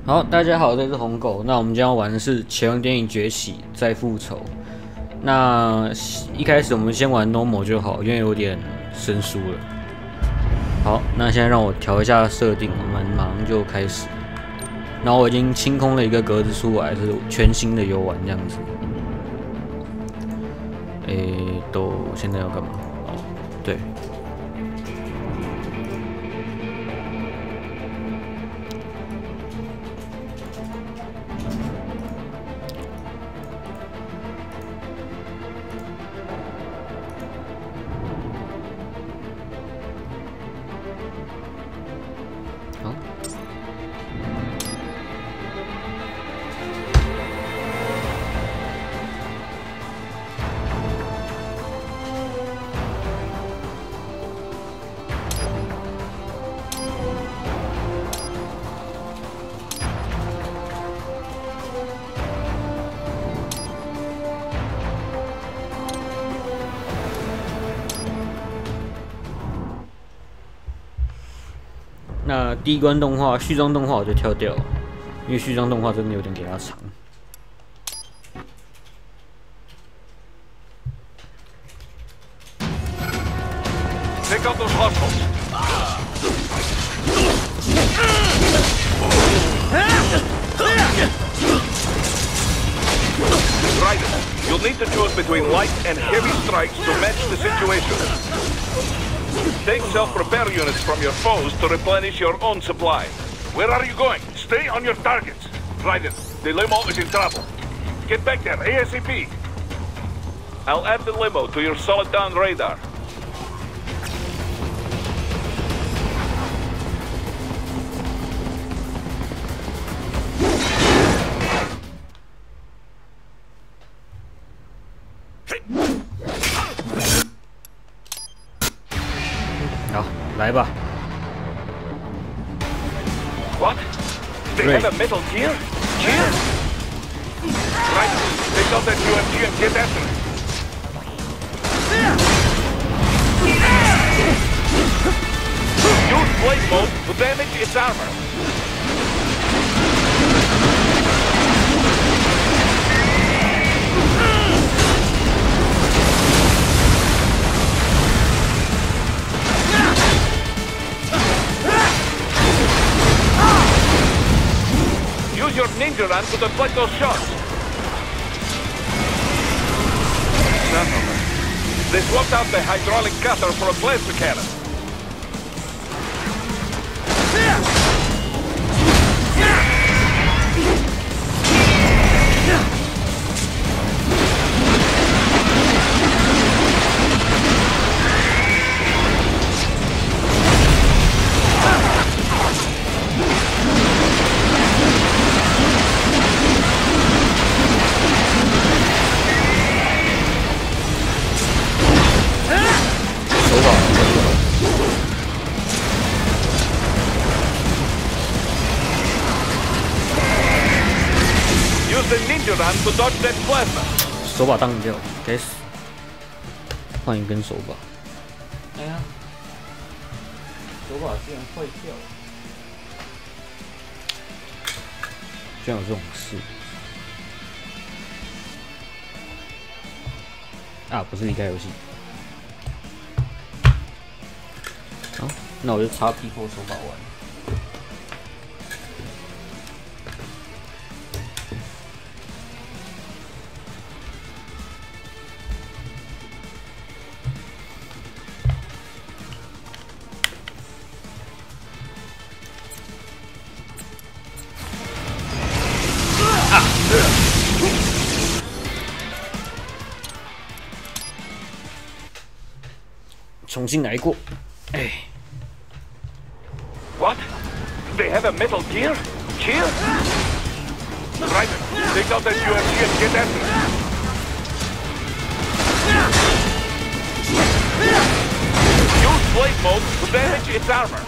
好，大家好，这是红狗。那我们今天要玩的是《潜龙諜影崛起》再复仇。那一开始我们先玩 normal 就好，因为有点生疏了。好，那现在让我调一下设定，我们马上就开始。然后我已经清空了一个格子出来，是全新的游玩这样子。都现在要干嘛？哦，对。好。那第一关动画序章动画我就跳掉了，因为序章动画真的有点给它长。Take out those hostiles. Right. You'll need to choose between light and heavy strikes to match the situation. Take self-repair units from your foes to replenish your own supply. Where are you going? Stay on your targets. Raiden, the limo is in trouble. Get back there, ASAP. I'll add the limo to your solid down radar. What? They have a metal gear? Gear? Right. Take out that UMG and get after it. Use blade mode to damage its armor. Use your ninja run to deflect those shots. They swapped out the hydraulic cutter for a blaster cannon. The ninja run to dodge that plasma. 手把当掉，该死！换一根手把。哎呀，手把居然坏掉，居然有这种事！啊，不是离开游戏。好，那我就插 P4手把玩。重新来过，哎。What? They have a metal gear? Gear? Right. Take out that UMG and get after it. Use blade mode to damage its armor.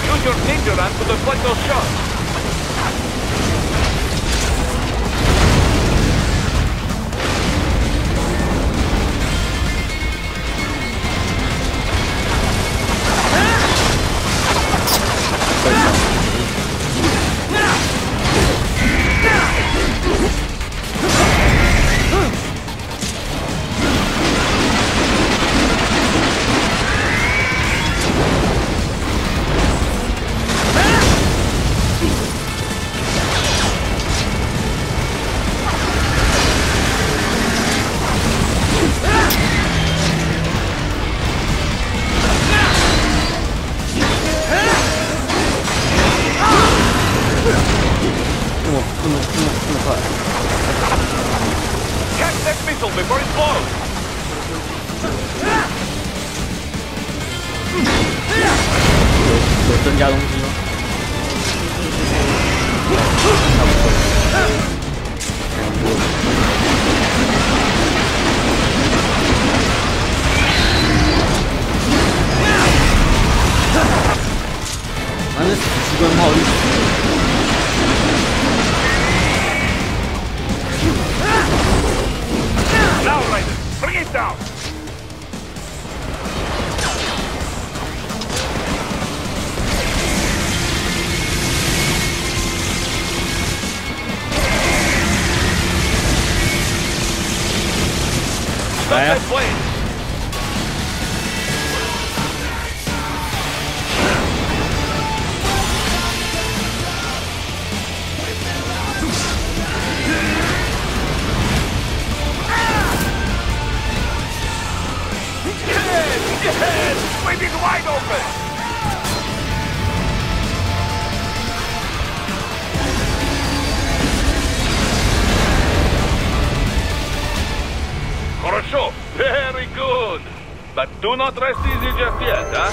Use your ninja run to deflect those shots. 能加东西吗？差不多。反正机关炮一死。 Now, Raiden, bring it down! Stop that plane! Yes! Waiting wide open! Хорошо, very good. But do not rest easy just yet, huh?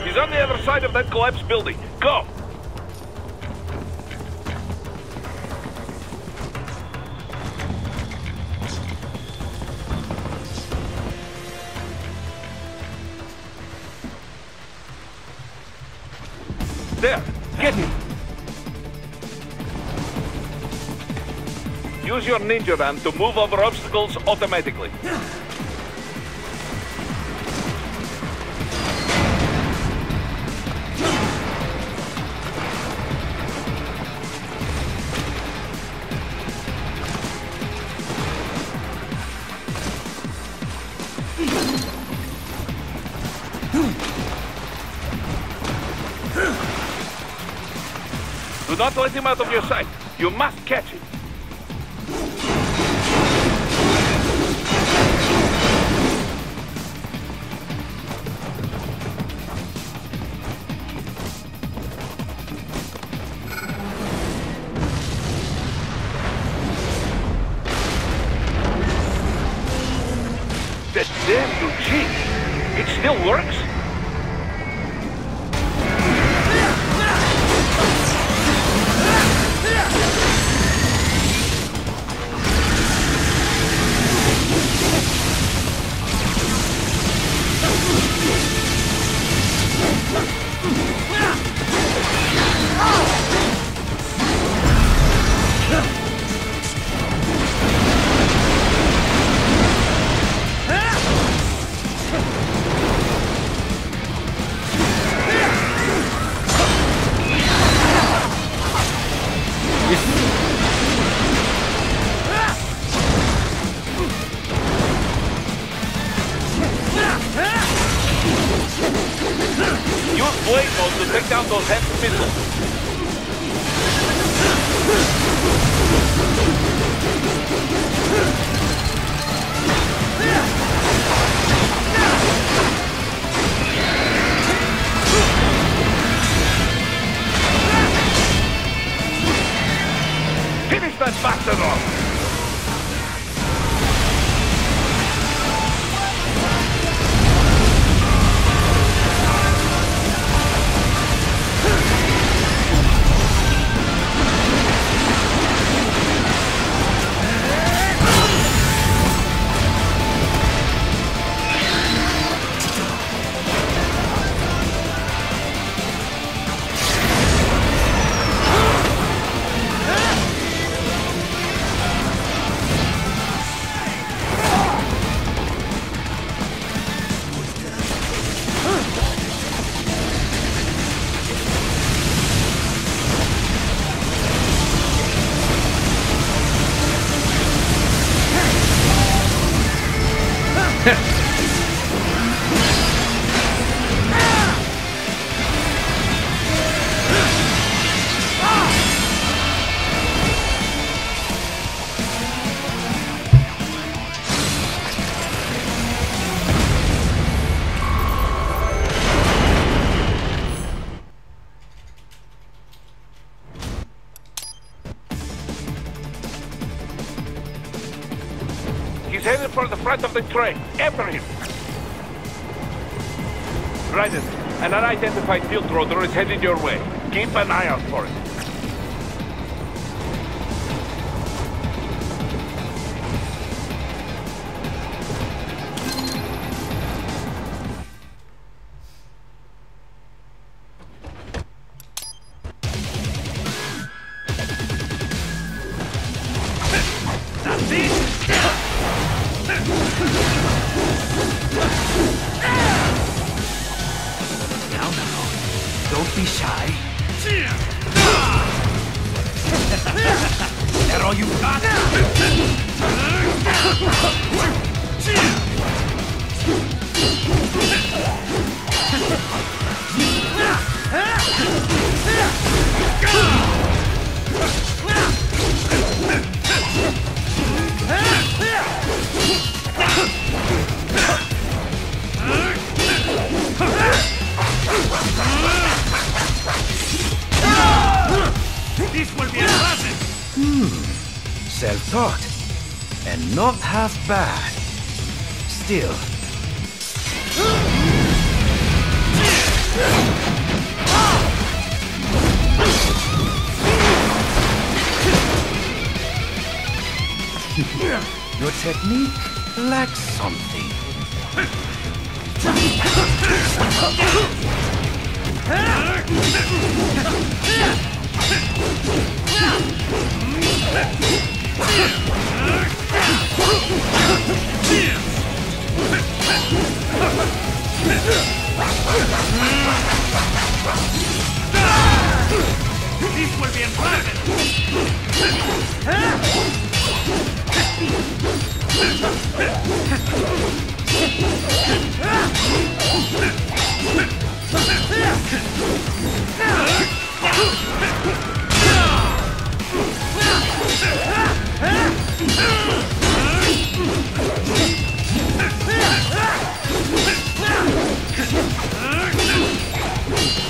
He's on the other side of that collapsed building. Go! There, get him! Use your ninja ram to move over obstacles automatically. Do not let him out of your sight. You must catch him. That damn new cheat. It still works? Use blade mode to take down those heavy missiles. Finish that bastard off! He's headed for the front of the train. After him. Right it. An unidentified field rotor is headed your way. Keep an eye out for it. Don't be shy. That all you got? This will be a classic! Self-taught. And not half bad. Still. Your technique lacks something. This will be impressive. Hãy subscribe cho kênh Ghiền Mì Gõ để không bỏ lỡ những video hấp dẫn.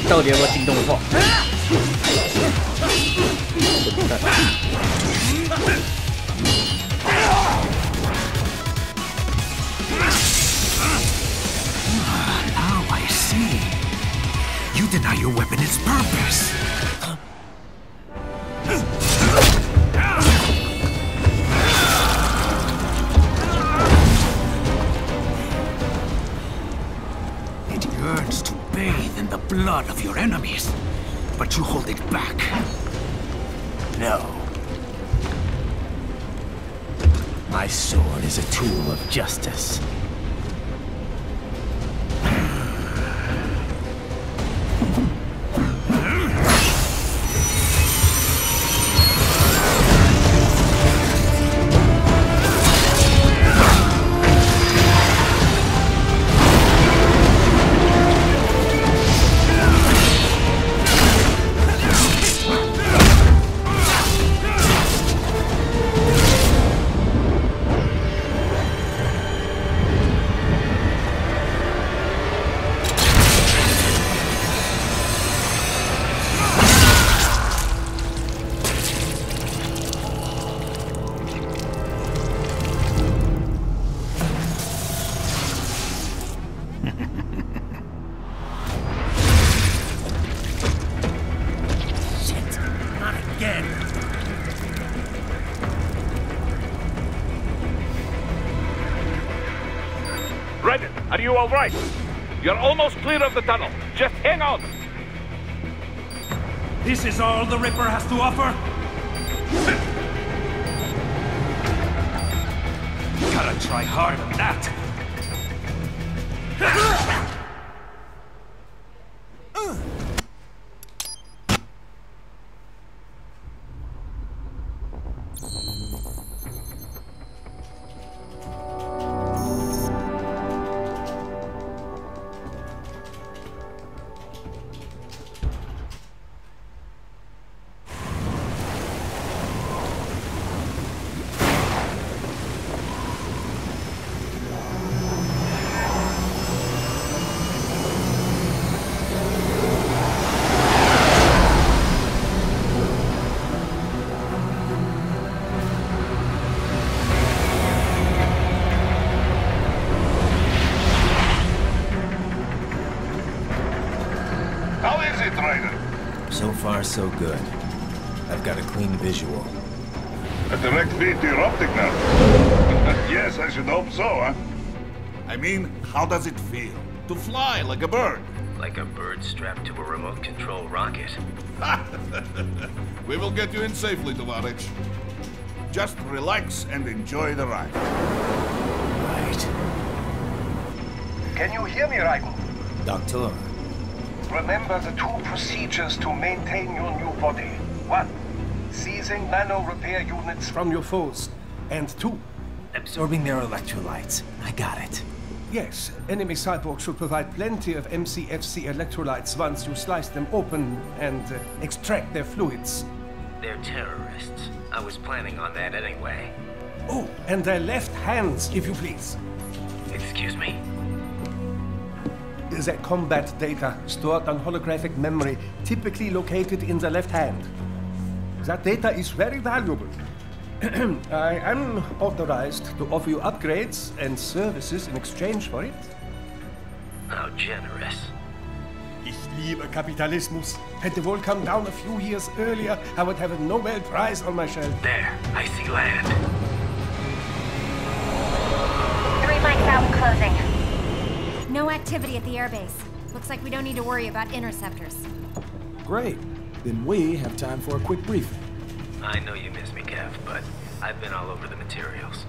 到底要不要进动画？ Now I see. You deny your weapon its purpose. It yearns to bathe in the blood of your enemies, but you hold it back. No. My sword is a tool of justice. Reddit, are you all right? You're almost clear of the tunnel. Just hang on. This is all the Ripper has to offer? Gotta try harder than that. Ryder? So far, so good. I've got a clean visual. A direct feed to your optic nerve. Yes, I should hope so, huh? I mean, how does it feel? To fly like a bird? Like a bird strapped to a remote control rocket. We will get you in safely, Tovarich. Just relax and enjoy the ride. Right. Can you hear me, Raiden? Doctor. Remember the 2 procedures to maintain your new body. 1. Seizing nano repair units from your foes. And 2. Absorbing their electrolytes. I got it. Yes, enemy cyborgs should provide plenty of MCFC electrolytes once you slice them open and extract their fluids. They're terrorists. I was planning on that anyway. Oh, and their left hands, if you please. Excuse me? The combat data stored on holographic memory, typically located in the left hand. That data is very valuable. I am authorized to offer you upgrades and services in exchange for it. How generous. Ich liebe Kapitalismus. Had the wall come down a few years earlier, I would have a Nobel Prize on my shelf. There, I see land. 3 mics out and closing. No activity at the airbase. Looks like we don't need to worry about interceptors. Great. Then we have time for a quick briefing. I know you miss me, Kev, but I've been all over the materials.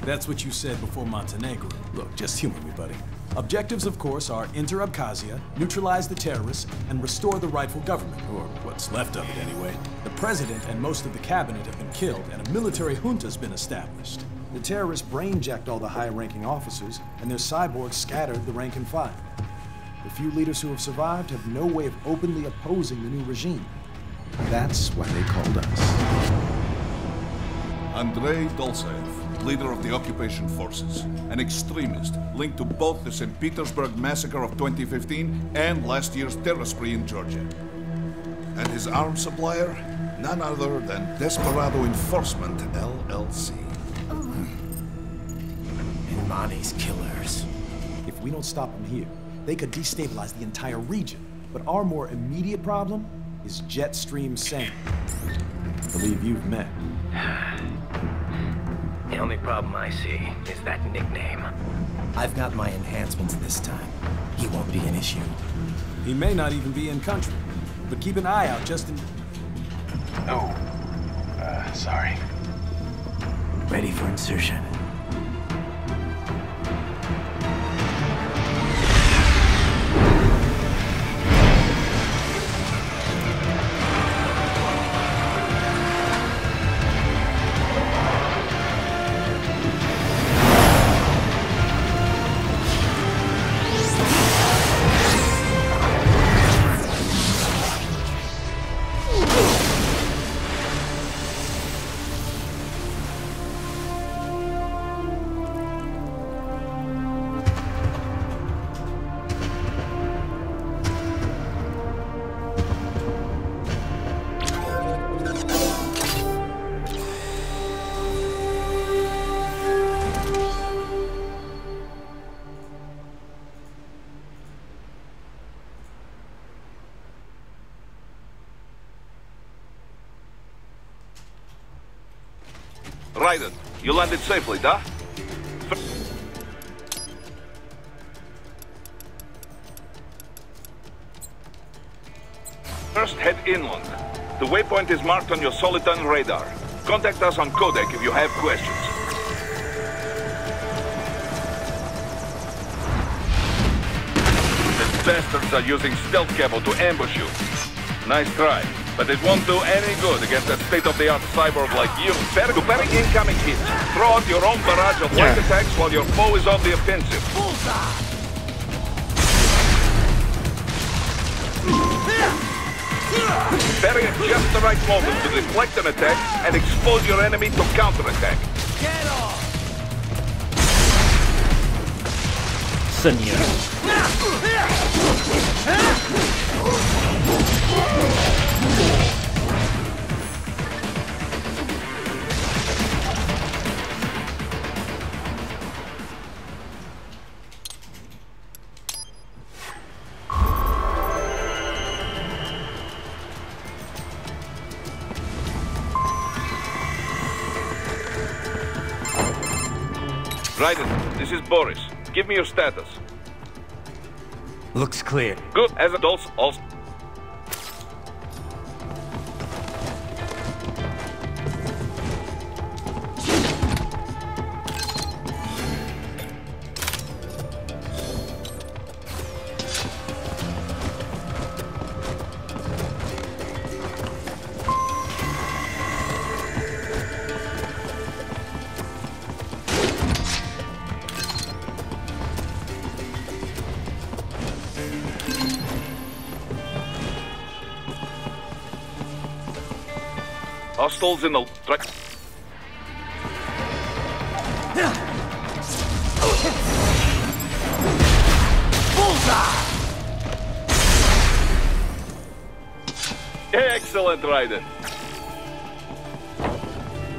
That's what you said before Montenegro. Look, just humor me, buddy. Objectives, of course, are enter Abkhazia, neutralize the terrorists, and restore the rightful government, or what's left of it anyway. The president and most of the cabinet have been killed, and a military junta's been established. The terrorists brain-jacked all the high-ranking officers, and their cyborgs scattered the rank and file. The few leaders who have survived have no way of openly opposing the new regime. That's why they called us. Andrei Dolzaev, leader of the occupation forces, an extremist linked to both the St. Petersburg massacre of 2015 and last year's terror spree in Georgia. And his arms supplier, none other than Desperado Enforcement, LLC. And Monty's killers. If we don't stop them here, they could destabilize the entire region. But our more immediate problem is Jetstream Sam. I believe you've met. The only problem I see is that nickname. I've got my enhancements this time. He won't be an issue. He may not even be in country, but keep an eye out just in... Oh, sorry. Ready for insertion. Raiden, you landed safely, da? First, head inland. The waypoint is marked on your Soliton radar. Contact us on Codec if you have questions. The bastards are using stealth cable to ambush you. Nice try. But it won't do any good against a state-of-the-art cyborg like you. Better to parry incoming hits. Throw out your own barrage of light attacks while your foe is on the offensive. Parry at just the right moment to deflect an attack and expose your enemy to counterattack. Get off! 剩你了。Raiden, this is Boris. Give me your status. Looks clear. Good. As adults, also. Hostiles in the track. Bullseye! Excellent, Raiden.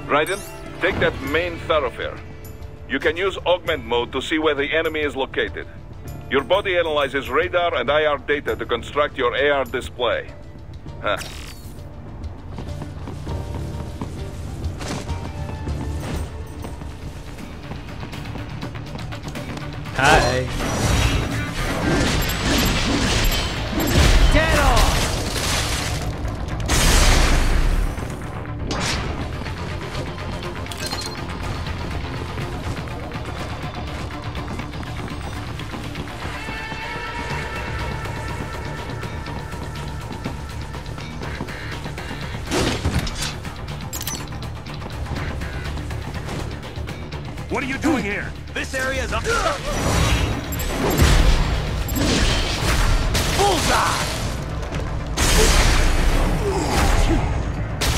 Raiden, take that main thoroughfare. You can use augment mode to see where the enemy is located. Your body analyzes radar and IR data to construct your AR display. Huh. Hi. Get off! What are you doing here? This area is up. Bullseye!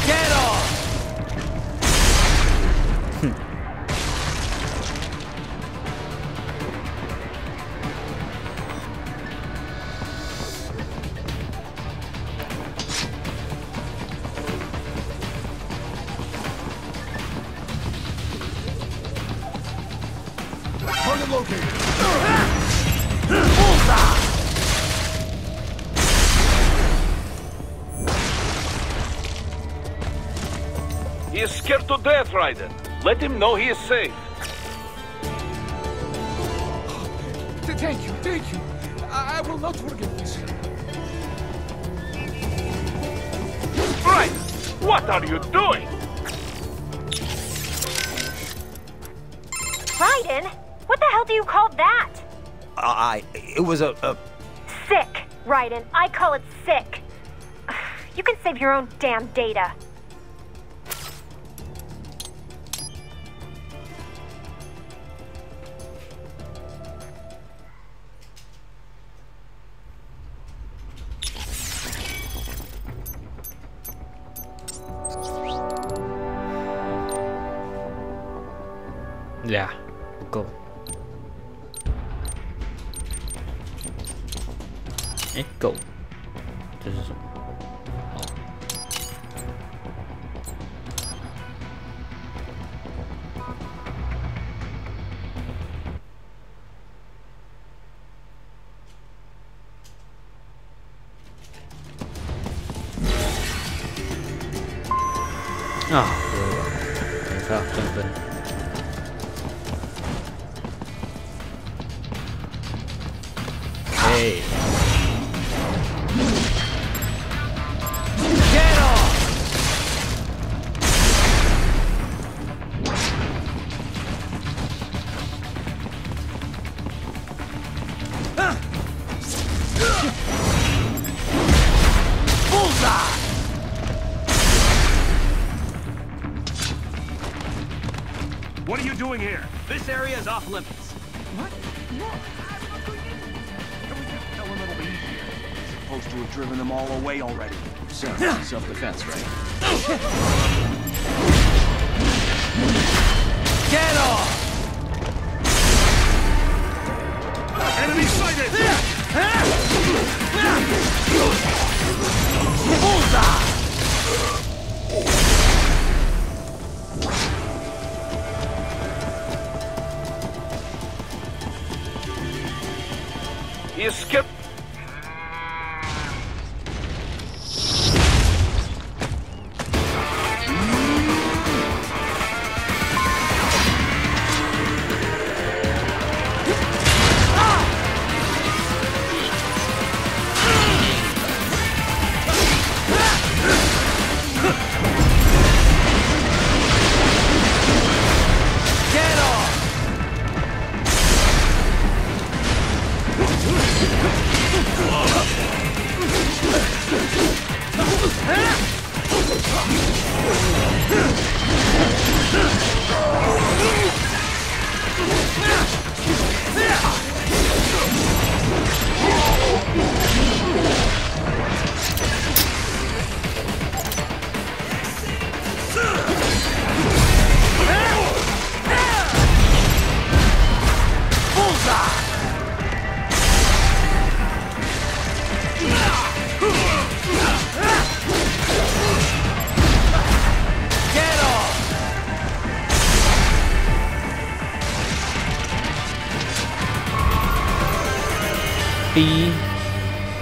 Get off! Target located. Bullseye! He is scared to death, Raiden. Let him know he is safe. Thank you, thank you. I will not forget this. Raiden, what are you doing? Raiden? What the hell do you call that? It was a... Sick, Raiden. I call it sick. You can save your own damn data.俩不够。哎，够。这是什么？哦。啊，对了，等一下正分。Hey. Get off! Bullseye! What are you doing here? This area is off limits. What? No, I'm not going in. Can we just tell him it'll be easier? Supposed to have driven them all away already. So, self-defense, right? Get off! Enemy sighted! Bullseye! He is scared.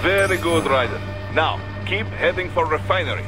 Very good, Ryder. Now, keep heading for refinery.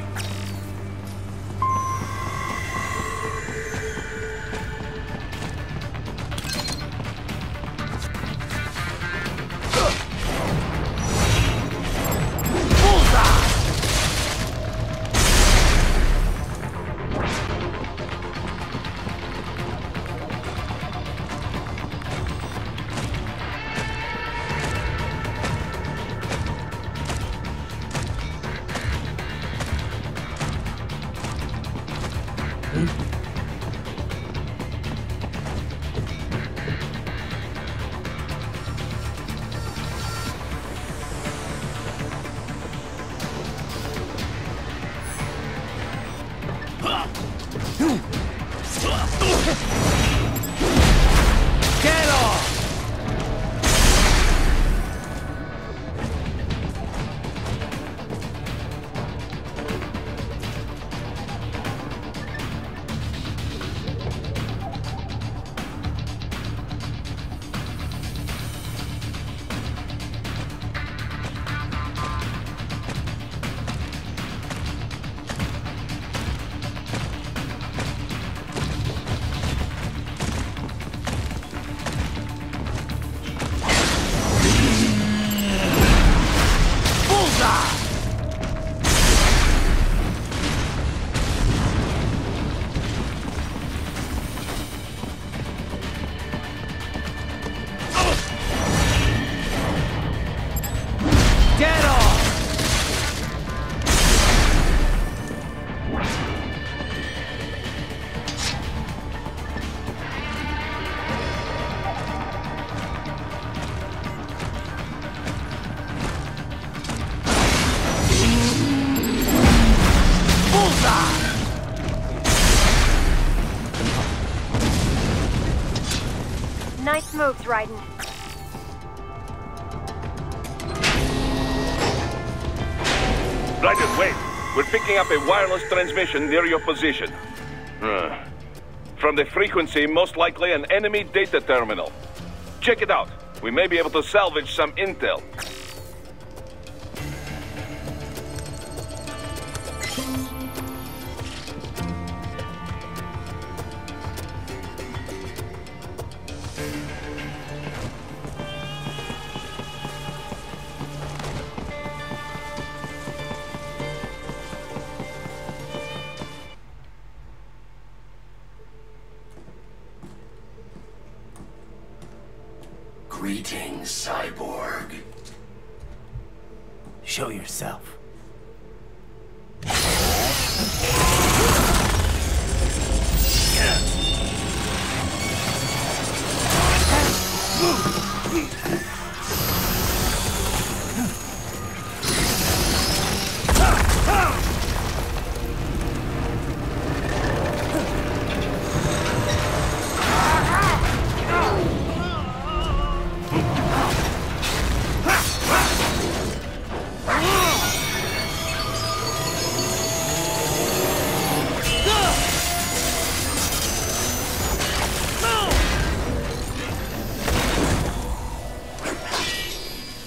Nice moves, Raiden. Ryder, wait. We're picking up a wireless transmission near your position. From the frequency, most likely an enemy data terminal. Check it out. We may be able to salvage some intel. Greetings, cyborg. Show yourself.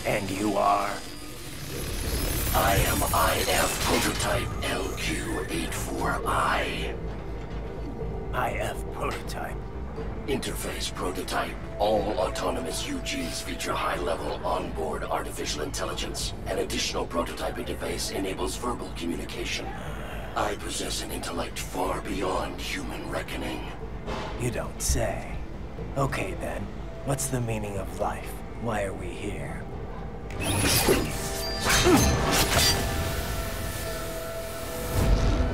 And you are? I am IF Prototype LQ84I. IF Prototype. Interface Prototype. All autonomous UGs feature high-level onboard artificial intelligence. An additional prototype interface enables verbal communication. I possess an intellect far beyond human reckoning. You don't say. Okay then, what's the meaning of life? Why are we here?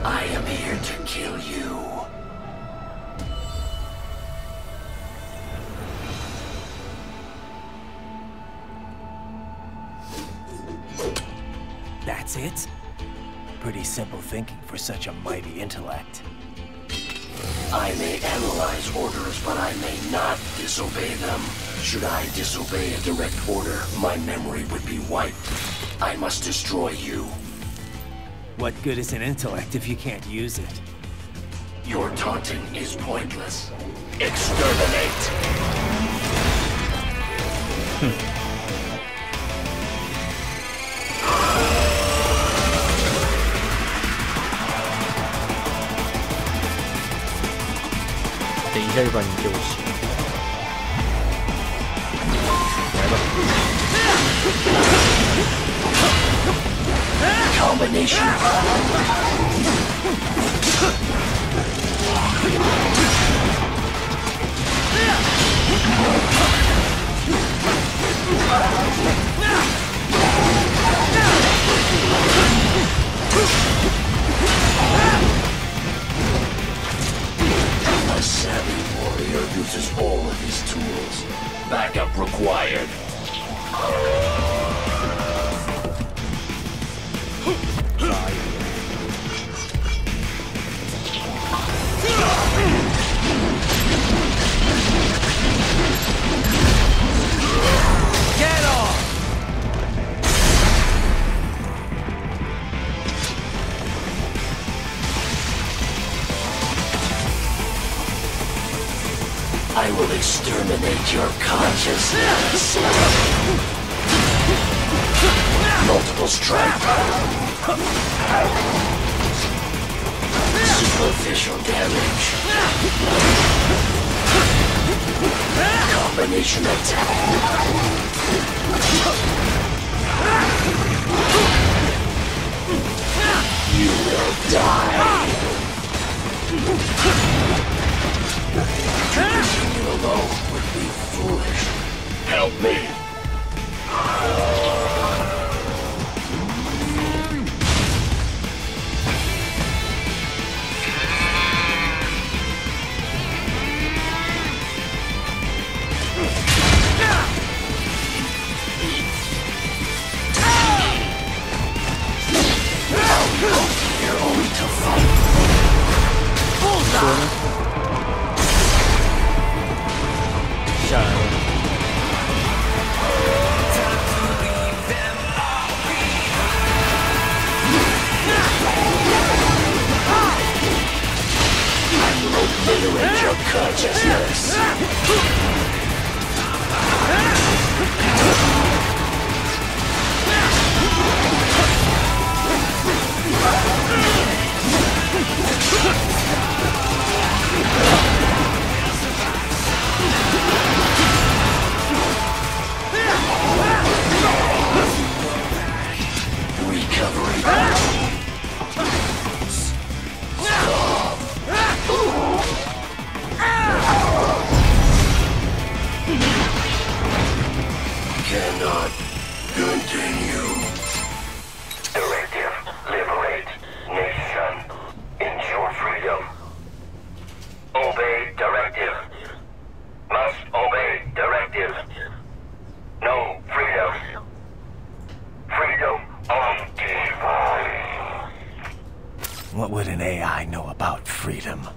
I am here to kill you. That's it? Pretty simple thinking for such a mighty intellect. I may analyze orders, but I may not disobey them. Should I disobey a direct order, my memory would be wiped. I must destroy you. What good is an intellect if you can't use it? Your taunting is pointless. Exterminate! 等一下就把你救醒。来吧。Combination. A savvy warrior uses all of his tools. Backup required. Get off! I will exterminate your consciousness. Multiple strike. Superficial damage. Combination attack. You will die. To continue alone would be foolish. Help me. You're only to fight. 下来了。I will obliterate your consciousness. Recovery. Stop. Cannot continue. Directive. Liberate. Nation. Ensure freedom. Obey directive. Must obey directive. No freedom. Freedom on device. What would an AI know about freedom?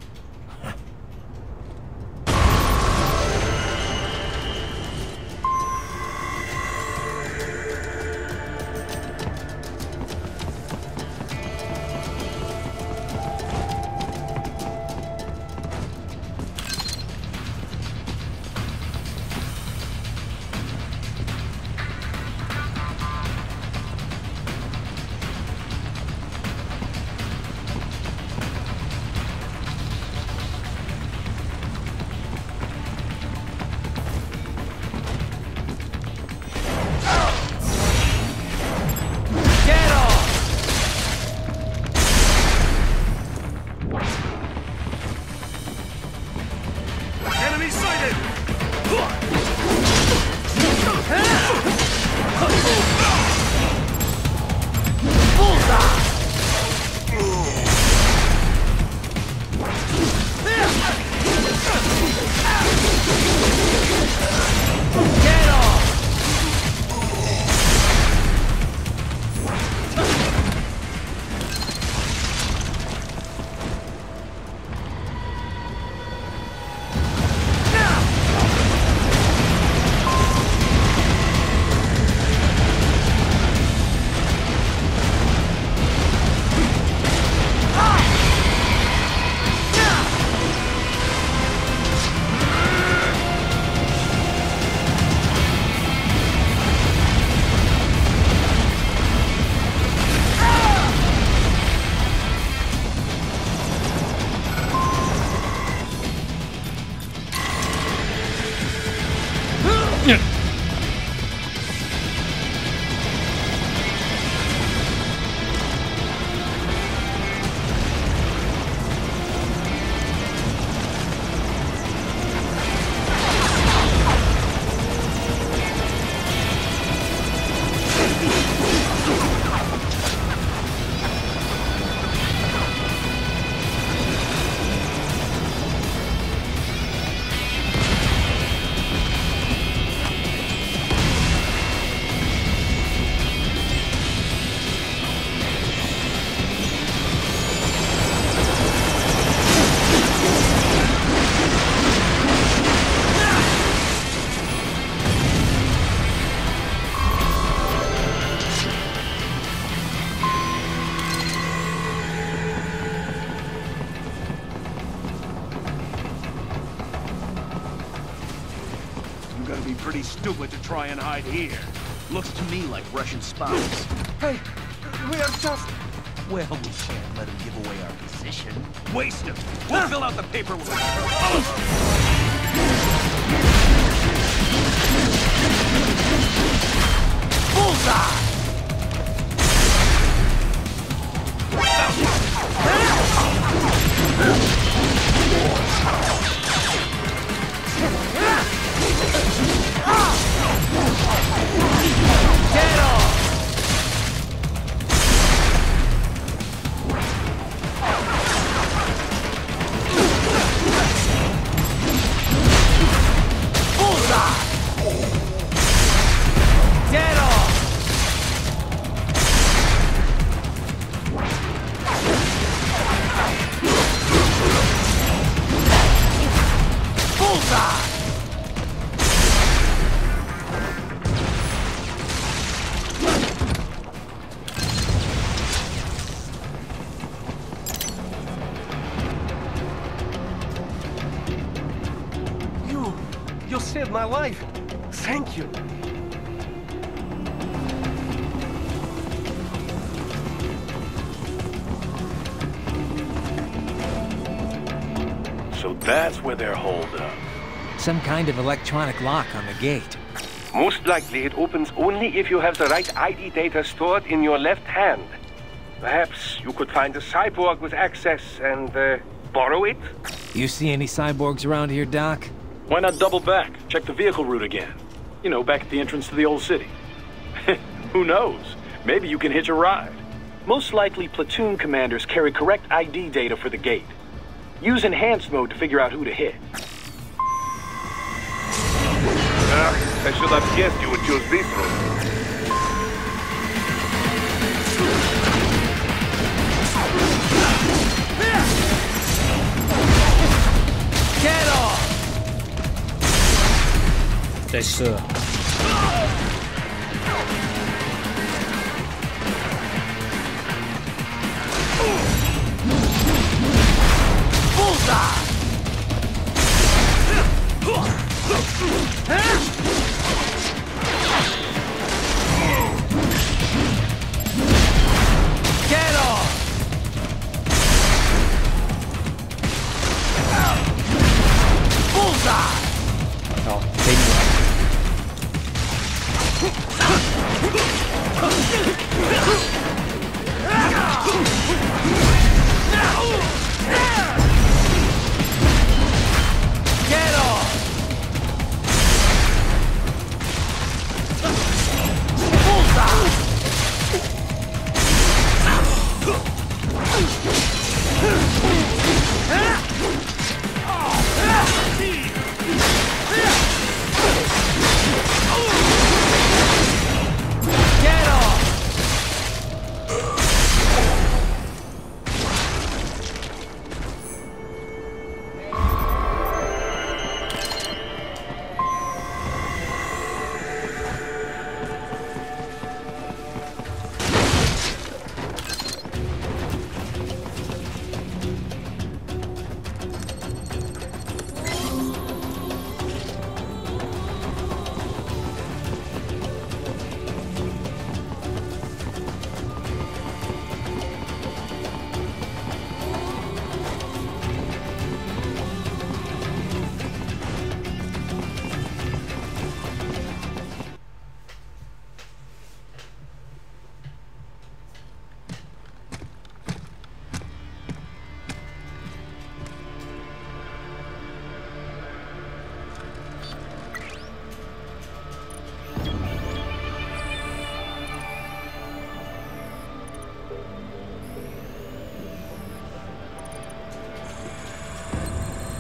stupid to try and hide here. Looks to me like Russian spies. Hey, we are just... Well, we shan't let him give away our position. Waste him. We'll fill out the paperwork. Bullseye! Get off! Bullseye! Get off! Bullseye! You saved my life. Thank you. So that's where they're holed up. Some kind of electronic lock on the gate. Most likely it opens only if you have the right ID data stored in your left hand. Perhaps you could find a cyborg with access and borrow it? You see any cyborgs around here, Doc? Why not double back? Check the vehicle route again. You know, back at the entrance to the old city. Who knows? Maybe you can hitch a ride. Most likely, platoon commanders carry correct ID data for the gate. Use enhanced mode to figure out who to hit. I should have guessed you would choose this route. Get off! 再射。Bullseye! Get off! Bullseye! 好，可以。Get off! Bullseye! Get off!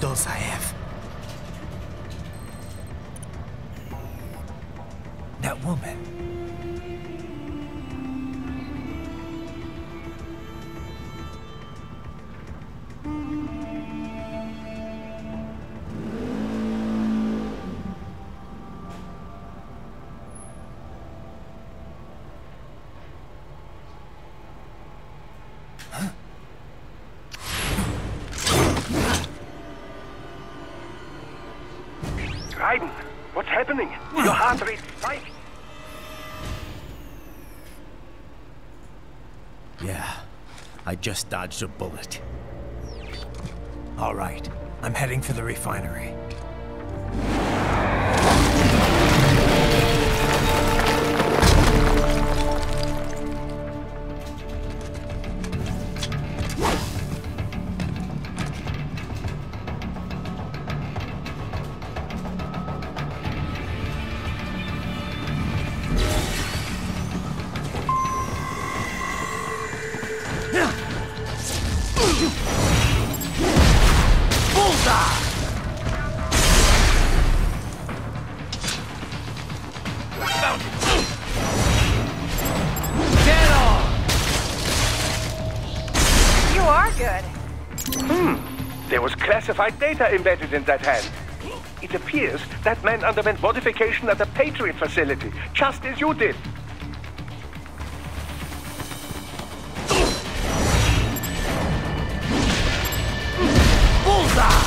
Dozaev. That woman. happening? Your heart rate spiked. Yeah, I just dodged a bullet. All right, I'm heading for the refinery. There was classified data embedded in that hand. It appears that man underwent modification at the Patriot facility, just as you did. Bullseye!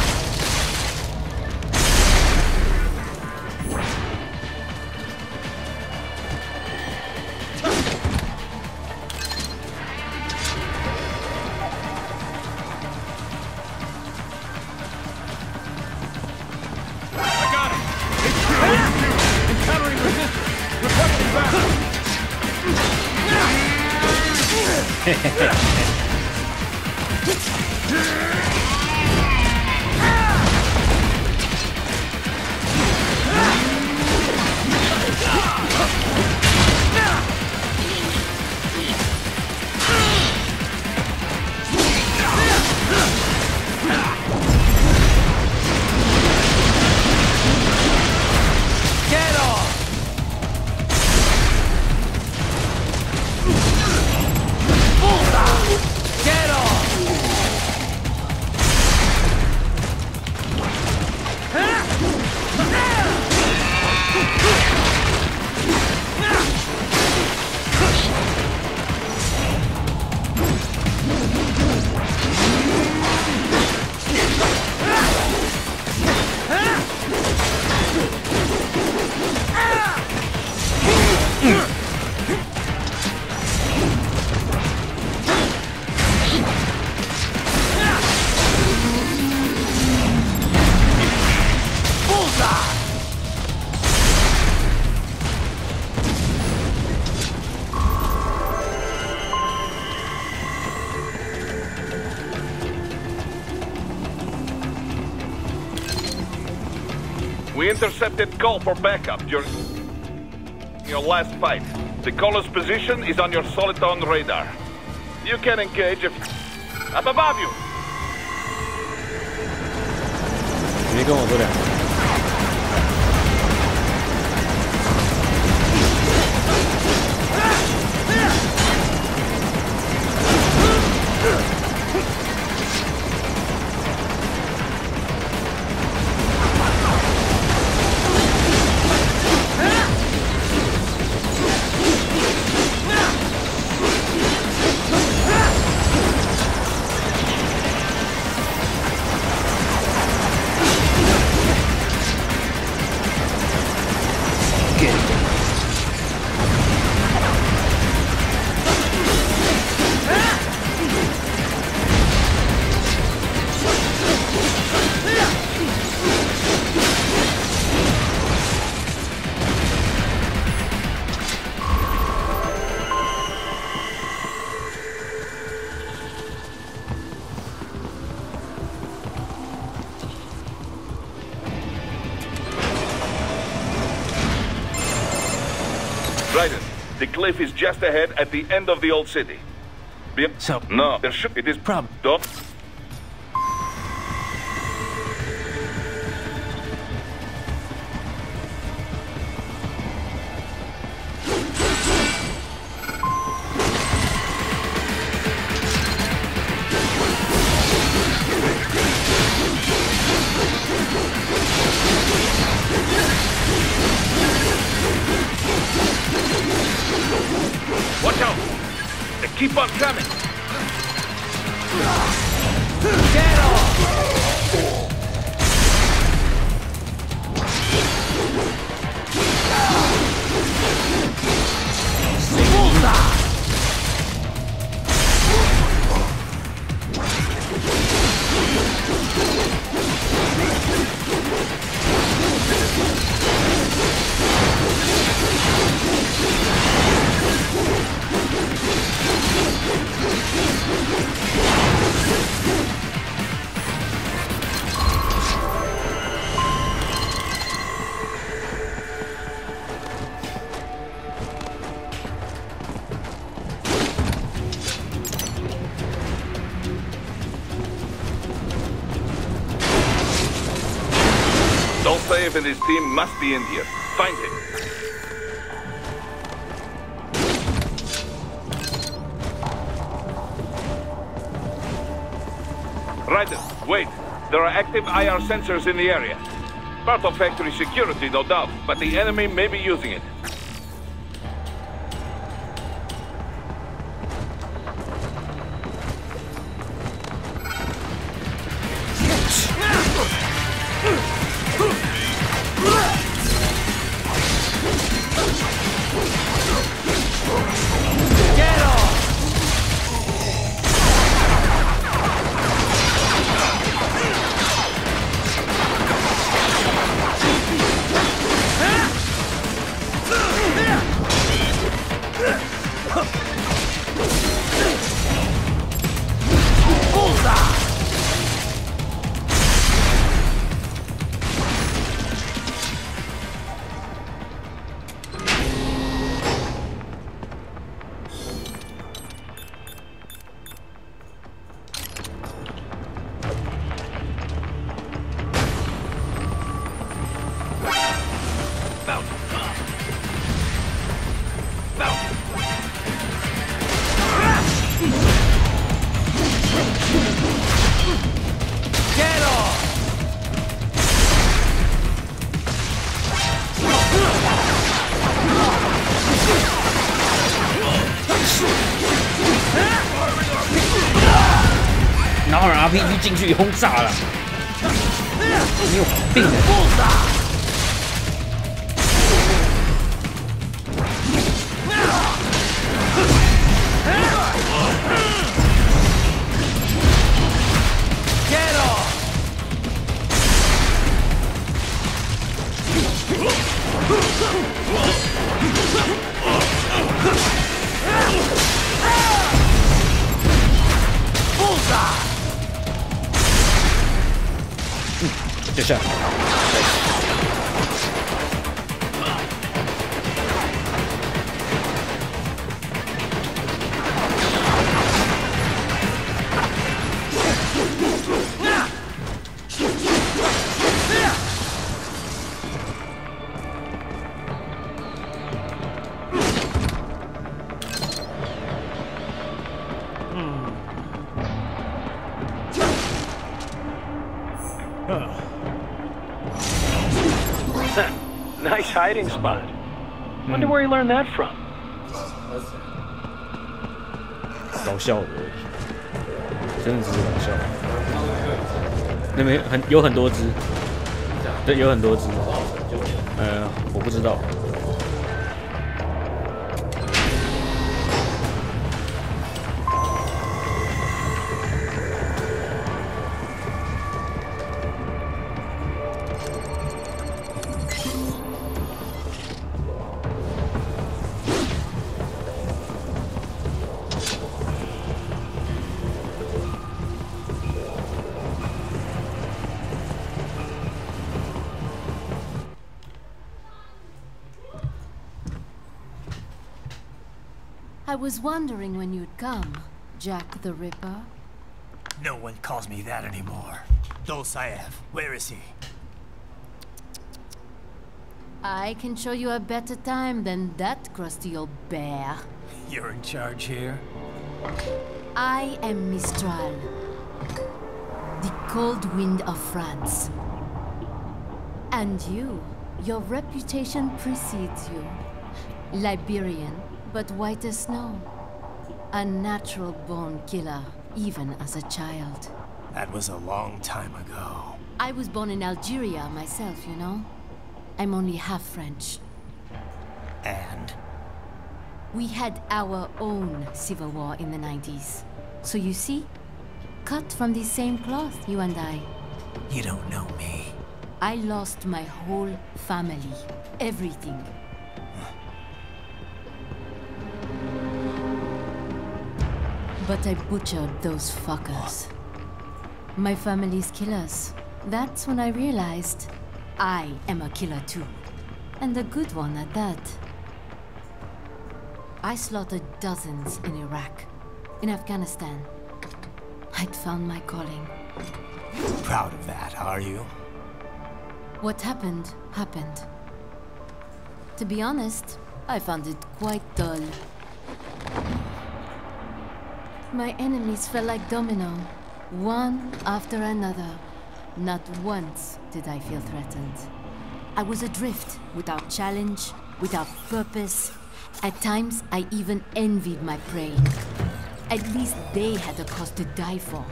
We intercepted call for backup during your last fight. The caller's position is on your Soliton radar. You can engage if... Up above you! 别跟我这俩。 Raiden, the cliff is just ahead at the end of the old city. So... No, there should... It is... Don't... Watch out! They keep on coming! Get off! Sheriff and his team must be in here. Find him. Ryder, wait. There are active IR sensors in the area. Part of factory security, no doubt, but the enemy may be using it.然后 RPG 进去轰炸了，你有病的！就这样。Nice hiding spot. Wonder where you learned that from. 搞笑的，真的只是搞笑。那边有很多只，对，有很多只。我不知道。I was wondering when you'd come, Jack the Ripper. No one calls me that anymore. Dosaev, where is he? I can show you a better time than that crusty old bear. You're in charge here? I am Mistral, the cold wind of France. And your reputation precedes you. Liberian, but white as snow. A natural-born killer, even as a child. That was a long time ago. I was born in Algeria myself, you know. I'm only half French. And? We had our own civil war in the 90s. So you see? Cut from the same cloth, you and I. You don't know me. I lost my whole family. Everything. But I butchered those fuckers. My family's killers. That's when I realized I am a killer too. And a good one at that. I slaughtered dozens in Iraq, in Afghanistan. I'd found my calling. Proud of that, are you? What happened, happened. To be honest, I found it quite dull. My enemies fell like domino, one after another. Not once did I feel threatened. I was adrift, without challenge, without purpose. At times, I even envied my prey. At least they had a cause to die for.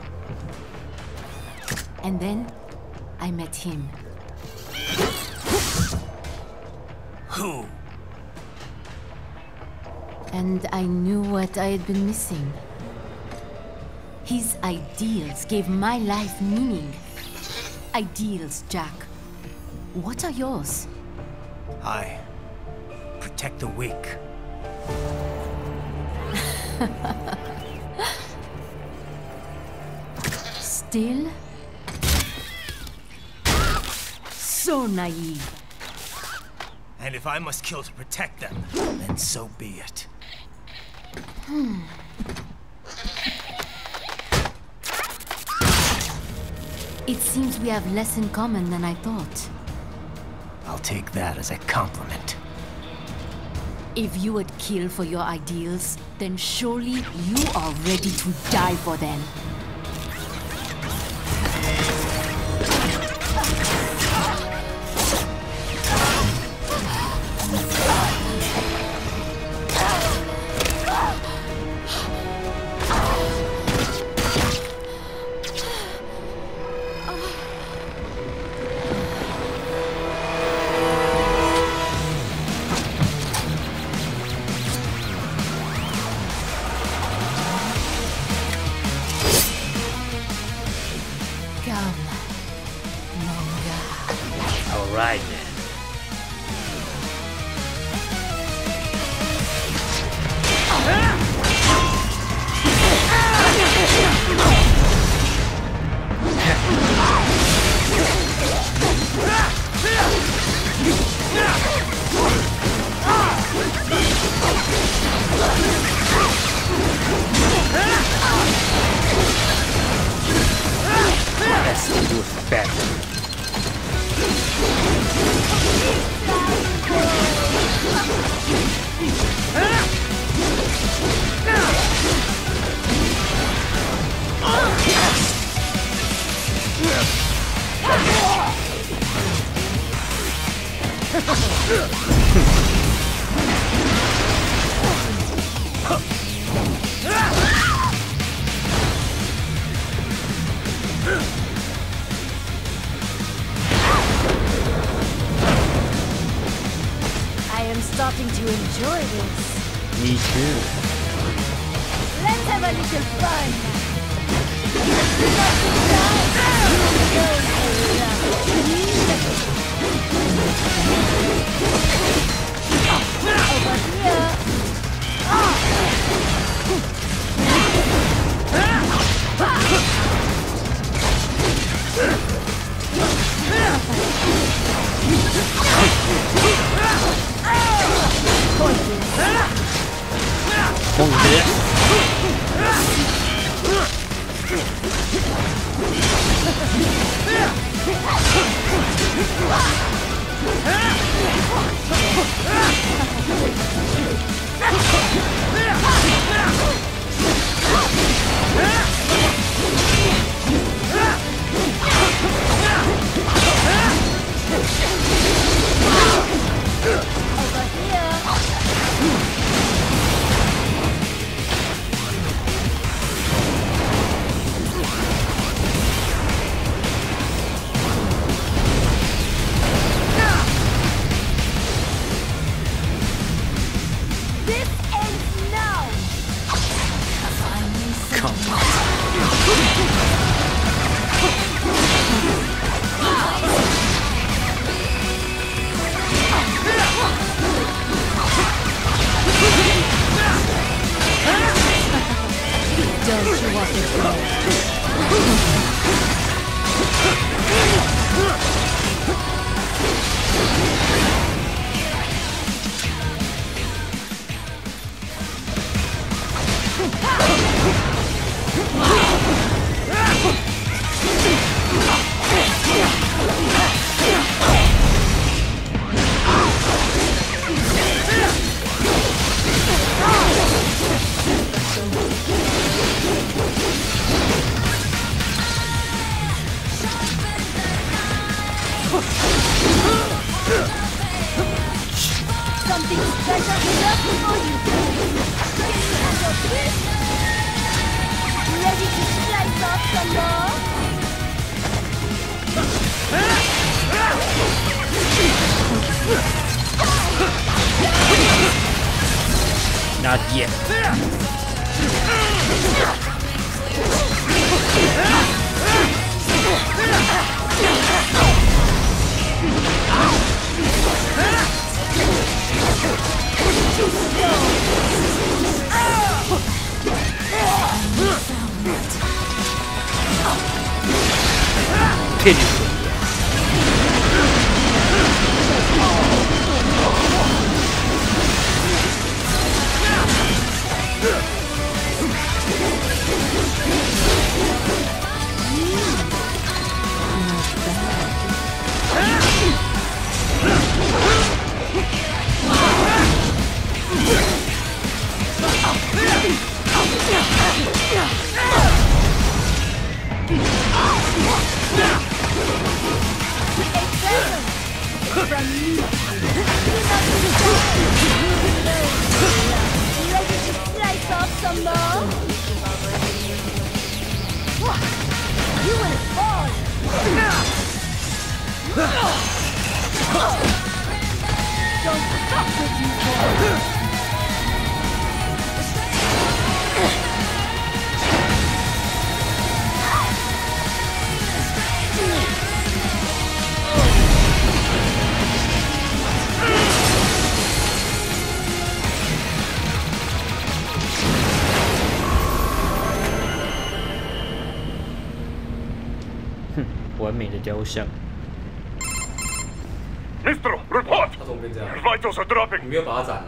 And then, I met him. Who? And I knew what I had been missing. His ideals gave my life meaning. Ideals, Jack. What are yours? I protect the weak. Still? So naive. And if I must kill to protect them, then so be it. It seems we have less in common than I thought. I'll take that as a compliment. If you would kill for your ideals, then surely you are ready to die for them. Alright then. Let's do it better. I am starting to enjoy this. Me too. Let's have a little fun. Over here. Not yet. Continue. Mr. Report! Vitals are dropping. 你没有把他斩了？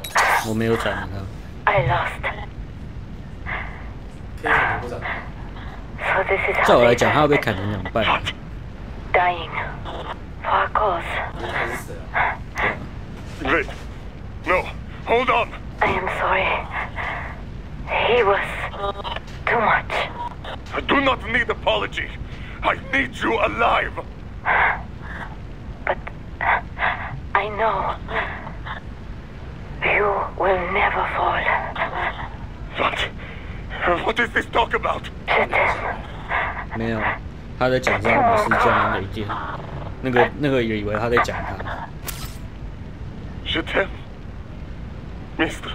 我没有斩他。I lost. 可以斩不斩？ So this is 照 how 我来 they 讲，他要被砍成两半。dying for a cause. Wait. No. Hold on. I am sorry. He was too much. I do not need apology. I need you alive. But I know you will never fall. What is this talk about? 没有，他在讲说我是这样的一件，那个也以为他在讲他。Je t'aime, Mister.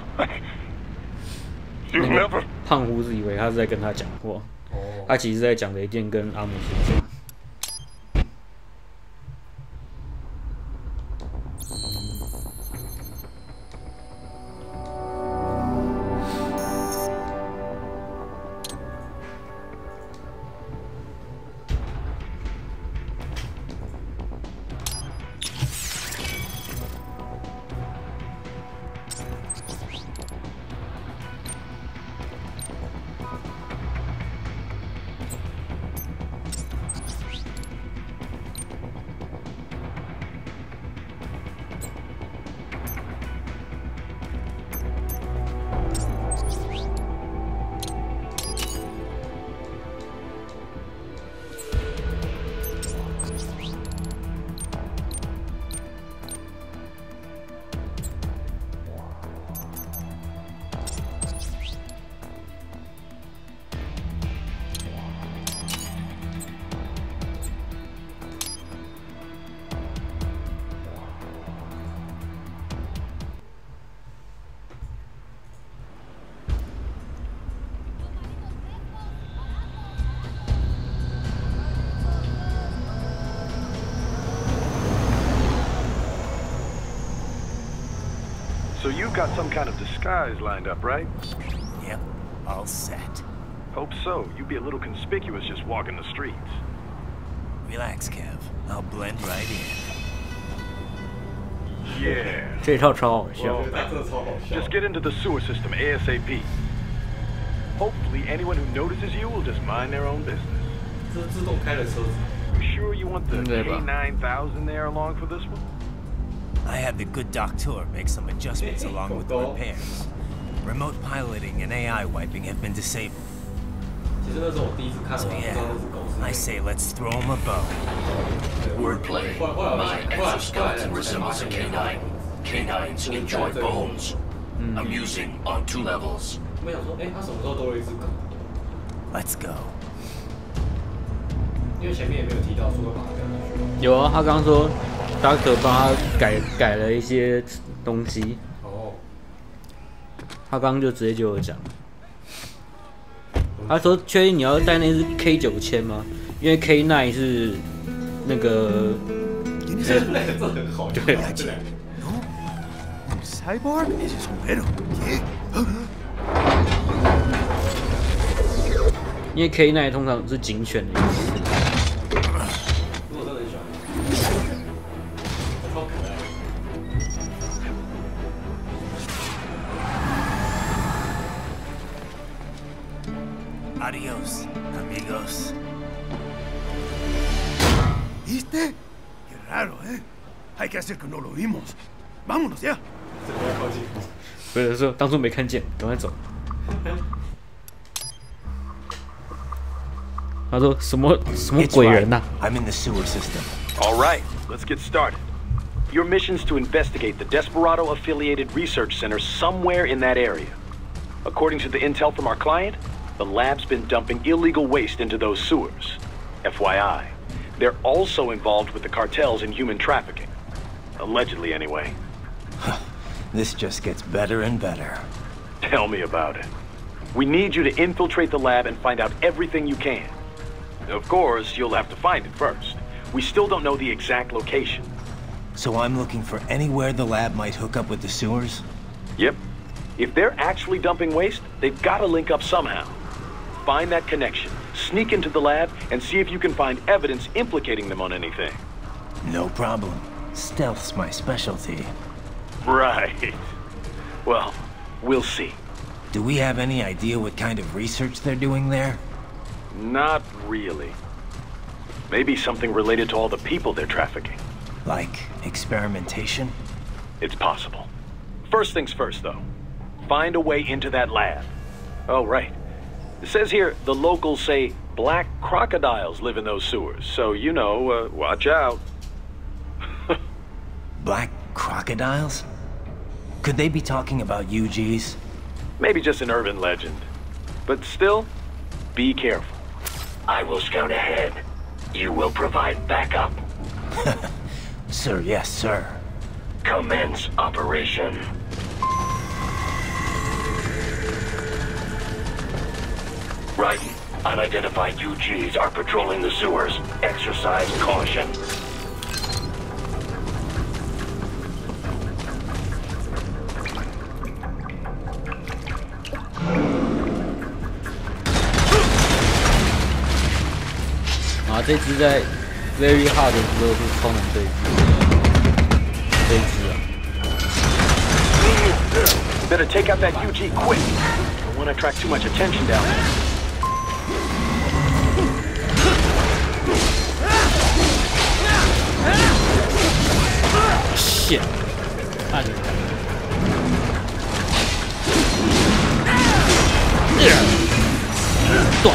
You never. 胖胡子以为他是在跟他讲话，他其实在讲雷电跟阿姆斯特。So you've got some kind of disguise lined up, right? Yep, all set. Hope so. You'd be a little conspicuous just walking the streets. Relax, Kev. I'll blend right in. Yeah. 这套超好笑。 Just get into the sewer system ASAP. Hopefully anyone who notices you will just mind their own business. 这自动开的车子。 You sure you want the K9000 there along for this one? I had the good doctor make some adjustments along with the repairs. Remote piloting and AI wiping have been disabled. So yeah, I say let's throw him a bone. Wordplay. My exoskeleton resembles a canine. Canines enjoy bones. Amusing on 2 levels. Let's go. 因为前面也没有提到说会把它干下去。有啊，他刚刚说 Doctor 帮他改了一些东西。哦。他刚刚就直接就有讲，他说确定你要带那只 K9000吗？因为 K9 是那个，对。 Cyborg? Ese sombrero. ¿Qué? 因为 K9 通常是警犬的意思。Adiós, amigos. ¿Viste? Qué raro, ¿eh? Hay que hacer que no lo vimos. Vámonos ya. 不是说当初没看见，赶快走。他说什么鬼人呐、啊、？I'm in the sewer system. All right, let's get started. Your mission's to investigate the Desperado-affiliated research center somewhere in that area. According to the intel from our client, the lab's been dumping illegal waste into those sewers. FYI, they're also involved with the cartels in human trafficking. Allegedly, anyway. This just gets better and better. Tell me about it. We need you to infiltrate the lab and find out everything you can. Of course, you'll have to find it first. We still don't know the exact location. So I'm looking for anywhere the lab might hook up with the sewers? Yep. If they're actually dumping waste, they've got to link up somehow. Find that connection, sneak into the lab, and see if you can find evidence implicating them on anything. No problem. Stealth's my specialty. Right. Well, we'll see. Do we have any idea what kind of research they're doing there? Not really. Maybe something related to all the people they're trafficking. Like experimentation? It's possible. First things first, though. Find a way into that lab. Oh, right. It says here the locals say black crocodiles live in those sewers, so, you know, watch out. Black crocodiles? Could they be talking about UGs? Maybe just an urban legend. But still, be careful. I will scout ahead. You will provide backup. Sir, yes, sir. Commence operation. Right. Unidentified UGs are patrolling the sewers. Exercise caution.这只在 very hard 的时候是超难对付，这一只啊。Better take out that UG quick. Don't want to attract too much attention down there. Shit. 按了。断。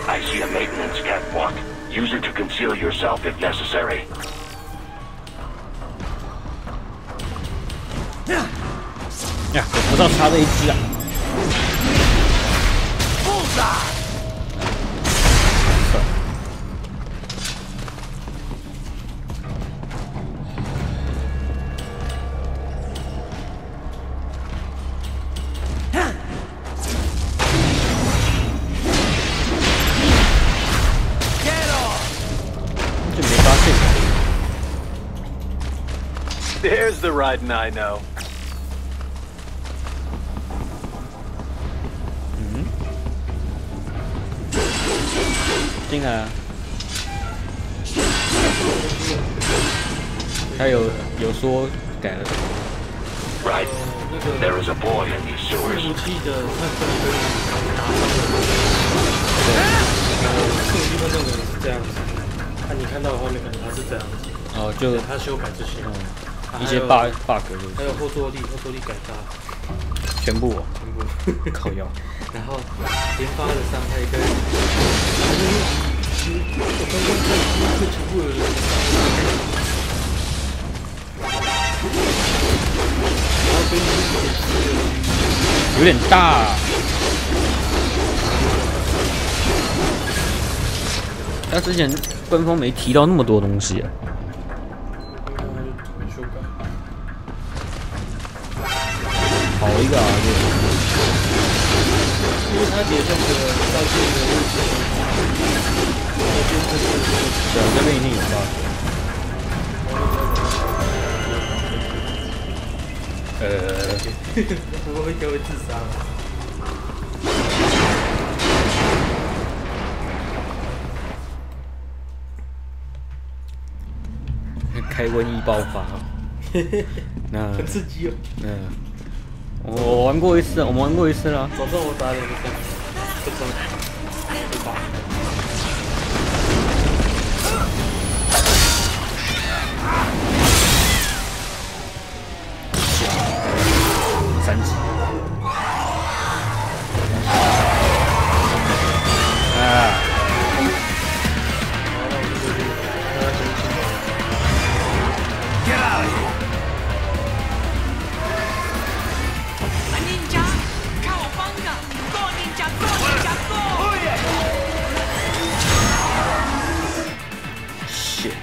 I see a maintenance catwalk. Use it to conceal yourself if necessary. Yeah, 我不知道差了一只啊。There's the riding I know. Mm-hmm. 进来啊！他有说改了。Right. There is a boy in these sewers. 武器的那个打上这个地方那个是这样子，看你看到的画面，可能它是这样子。哦，就他修改这些。一些 bug 就是还有后坐力改大，全部哦，全部靠腰。然后连发的伤害跟我刚刚看最全部的人，然后跟有点大。他之前官方没提到那么多东西啊。好一个啊！因为它连那个道具的位置，对，那边一定有道具。我会会自杀吗？开瘟疫爆发，那很刺激哦。我玩过一次，我们玩过一次啦。早上我打2个枪，不中，被打。3级。啊。Get out of here! Ninja， 看我帮的 ，Go Ninja，Go Ninja，Go！ Shit！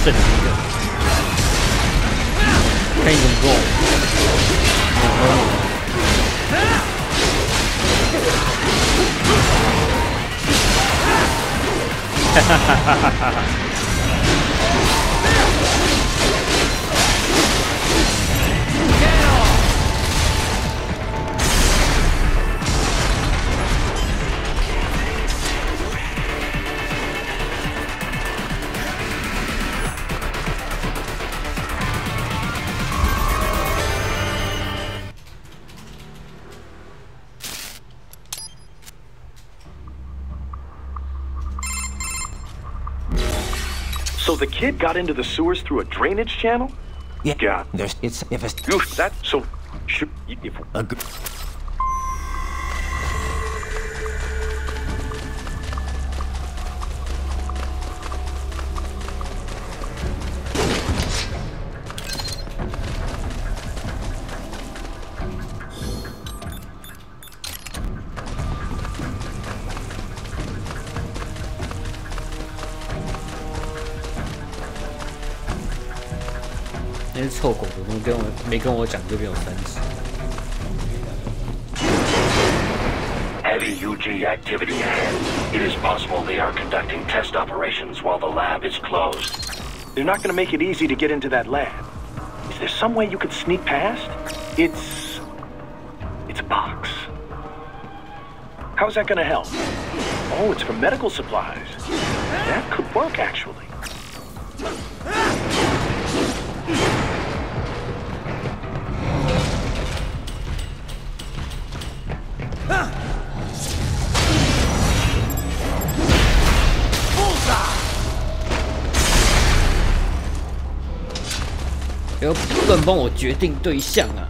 剩了一个，看你怎么做。哈哈哈哈哈哈！So the kid got into the sewers through a drainage channel? Yeah. God. It's if it's that so should if那是臭狗的东西，没跟我讲这边有3级。Heavy UG activity ahead. It is possible they are conducting test operations while the lab is closed. They're not going to make it easy to get into that lab. Is there some way you could sneak past? It's a box. How's that going to help? Oh, it's for medical supplies. That could work, actually. Bullseye! 要不断帮我决定对象啊！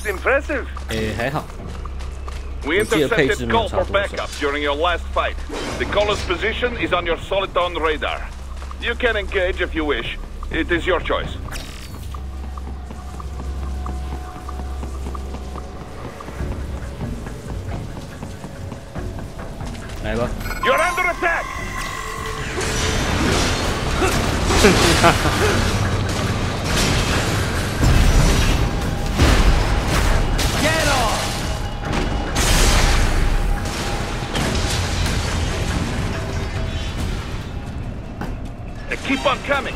That's impressive. 还好。 We intercepted call for backup during your last fight. The caller's position is on your Soliton radar. You can engage if you wish. It is your choice. 来吧。 You're under attack. Get off! Keep on coming.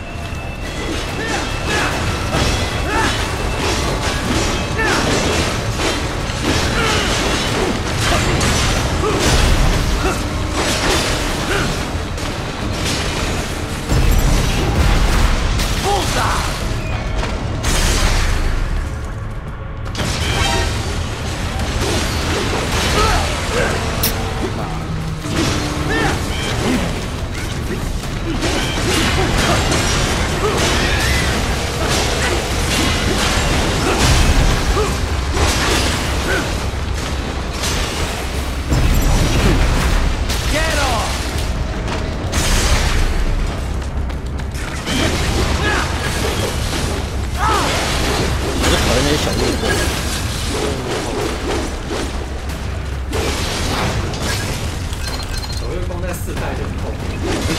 Bullseye!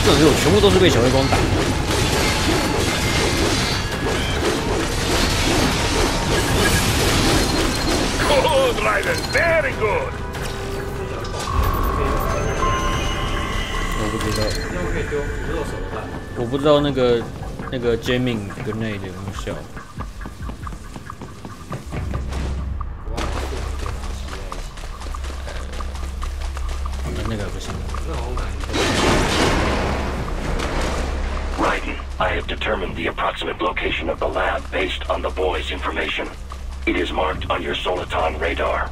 这里我全部都是被小月光打。Good, Raiden. Very good. 我不知道。我不知道那个 jamming grenade 有没有效。那个不行。 Raiden, I have determined the approximate location of the lab based on the boy's information. It is marked on your Soliton radar.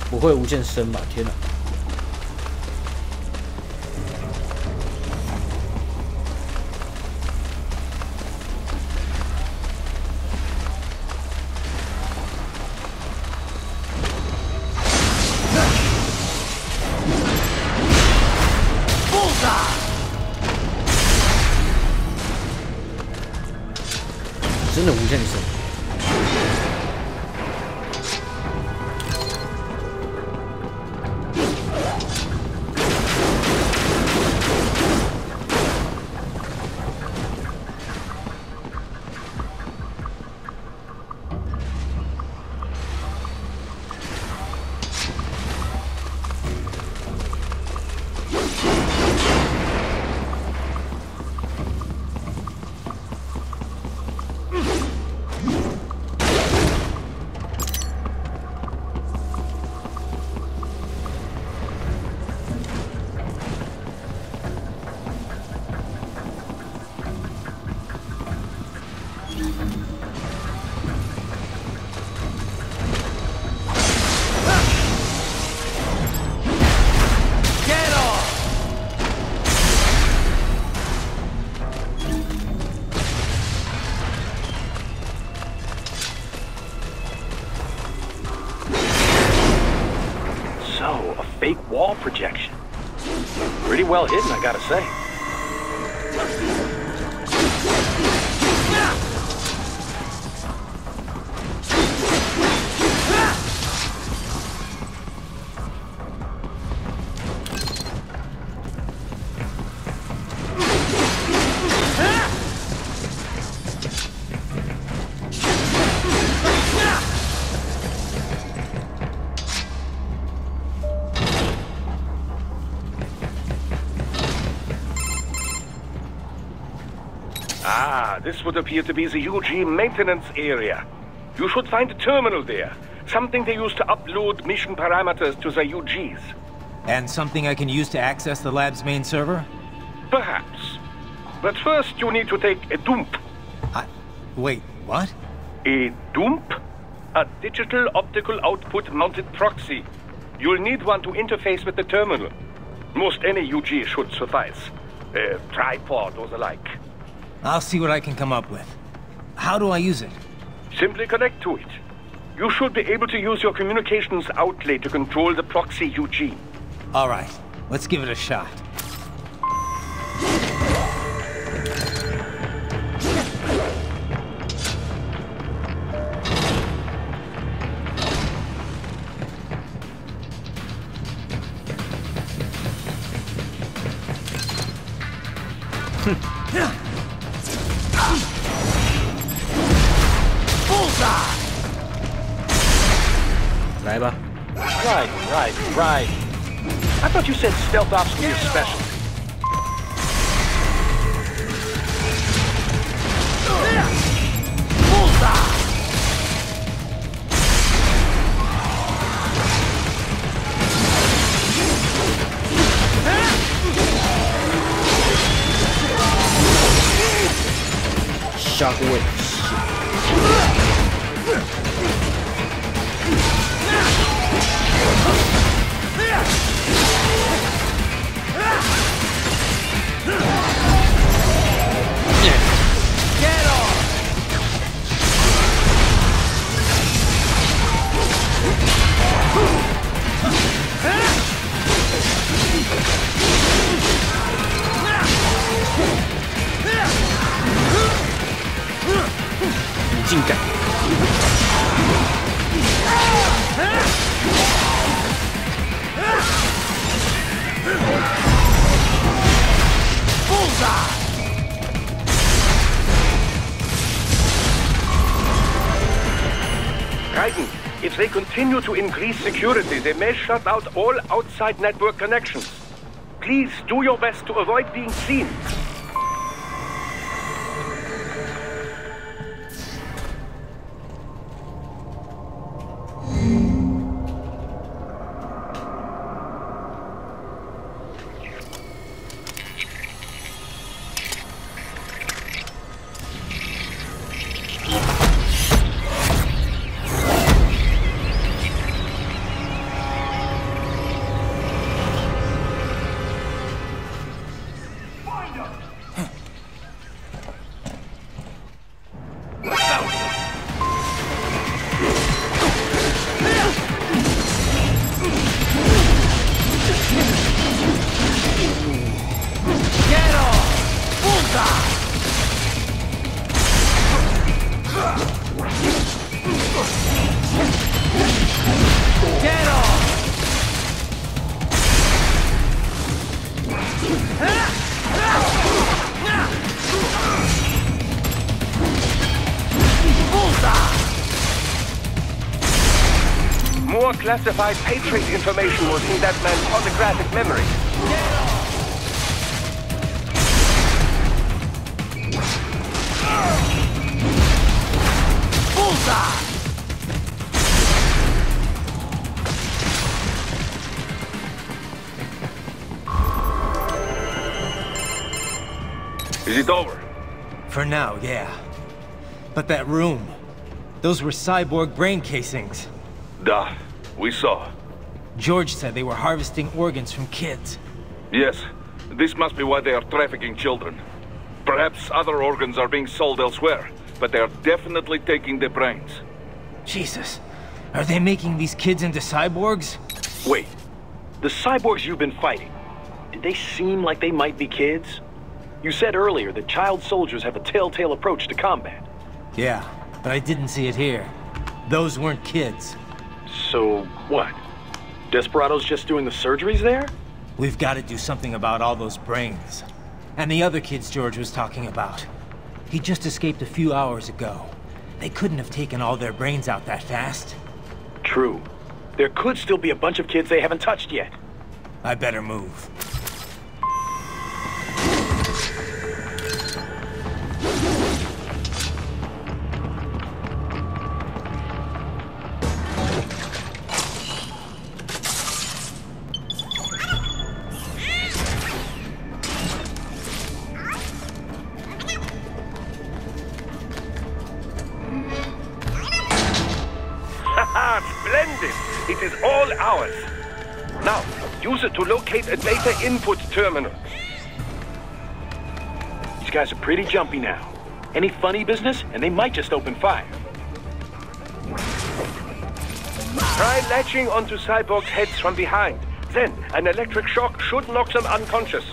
不会无限深吧？天哪！真的无限深。 Fake wall projection. Pretty well hidden, I gotta say. Ah, this would appear to be the UG maintenance area. You should find a terminal there. Something they use to upload mission parameters to the UGs. And something I can use to access the lab's main server? Perhaps. But first you need to take a dump. Wait, what? A dump? A digital optical output mounted proxy. You'll need one to interface with the terminal. Most any UG should suffice. A tripod or the like. I'll see what I can come up with. How do I use it? Simply connect to it. You should be able to use your communications outlet to control the proxy UG. All right, let's give it a shot.来吧。 Right. I thought you said stealth ops were your specialty. Shockwave. 引进感。Raiden, if they continue to increase security, they may shut out all outside network connections. Please do your best to avoid being seen. More classified Patriot information was in that man's holographic memory. Bullseye! Is it over? For now, yeah. But that room, those were cyborg brain casings. Duh, we saw. George said they were harvesting organs from kids. Yes, this must be why they are trafficking children. Perhaps other organs are being sold elsewhere, but they are definitely taking the brains. Jesus, are they making these kids into cyborgs? Wait, the cyborgs you've been fighting, did they seem like they might be kids? You said earlier that child soldiers have a telltale approach to combat. Yeah, but I didn't see it here. Those weren't kids. So, what? Desperados just doing the surgeries there? We've got to do something about all those brains. And the other kids George was talking about. He just escaped a few hours ago. They couldn't have taken all their brains out that fast. True. There could still be a bunch of kids they haven't touched yet. I better move. is all ours. Now, use it to locate a data input terminal. These guys are pretty jumpy now. Any funny business, and they might just open fire. Try latching onto cyborgs' heads from behind. Then, an electric shock should knock them unconscious.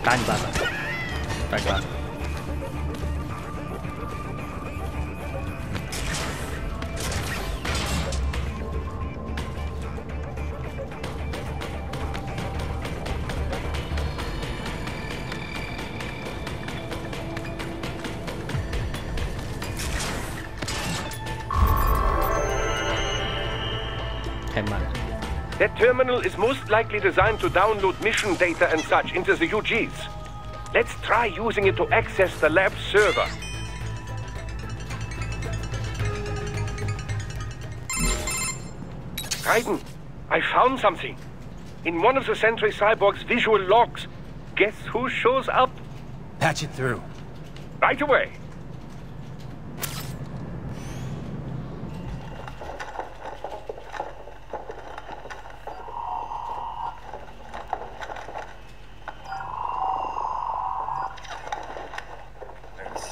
打你爸爸，打你爸爸。太慢了。 That terminal is most likely designed to download mission data and such into the UGs. Let's try using it to access the lab server. Raiden, I found something. In one of the Sentry Cyborg's visual logs. Guess who shows up? Patch it through. Right away.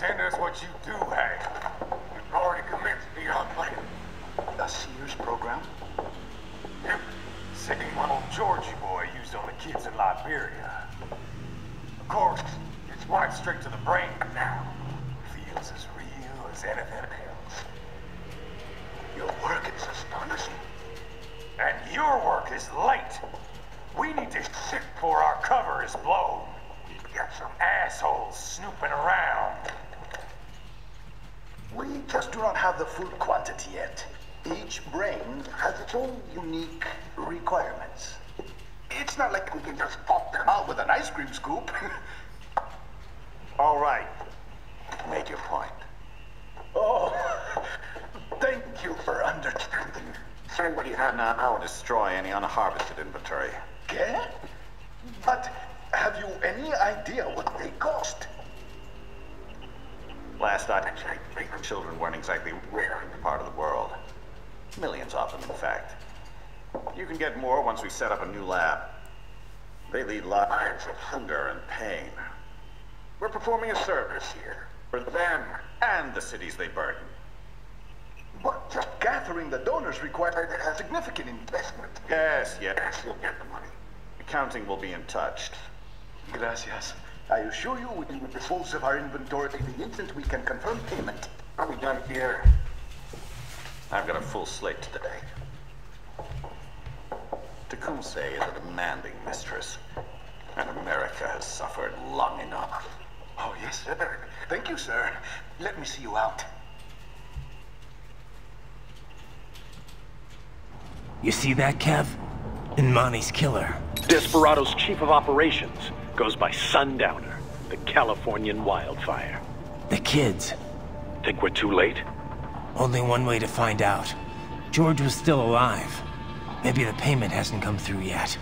Send us what you do have. We've already commenced the plan. A Sears program? Yep. Same one old Georgie boy used on the kids in Liberia. Of course, it's right straight to the brain now. Feels as real as anything else. Your work is astonishing. And your work is late. We need to ship before our cover is blown. We've got some assholes snooping around. We just do not have the full quantity yet. Each brain has its own unique requirements. It's not like we can just pop them out with an ice cream scoop. All right. Make your point. Oh, thank you for understanding. Send what you have now and destroy any unharvested inventory. Okay? But have you any idea what they cost? Last I checked, children weren't exactly rare in the part of the world. Millions of them, in fact. You can get more once we set up a new lab. They lead lives of hunger and pain. We're performing a service here for them and the cities they burden. But just gathering the donors required a significant investment. Yes, you'll get the money. Accounting will be in touch. Gracias. I assure you we will dispose of our inventory the instant we can confirm payment. Are we done here? I've got a full slate today. Tecumseh is a demanding mistress, and America has suffered long enough. Oh, yes, sir. Thank you, sir. Let me see you out. You see that, Kev? Inmani's killer. Desperado's chief of operations goes by Sundowner, the Californian wildfire. The kids. Think we're too late? Only one way to find out. George was still alive. Maybe the payment hasn't come through yet.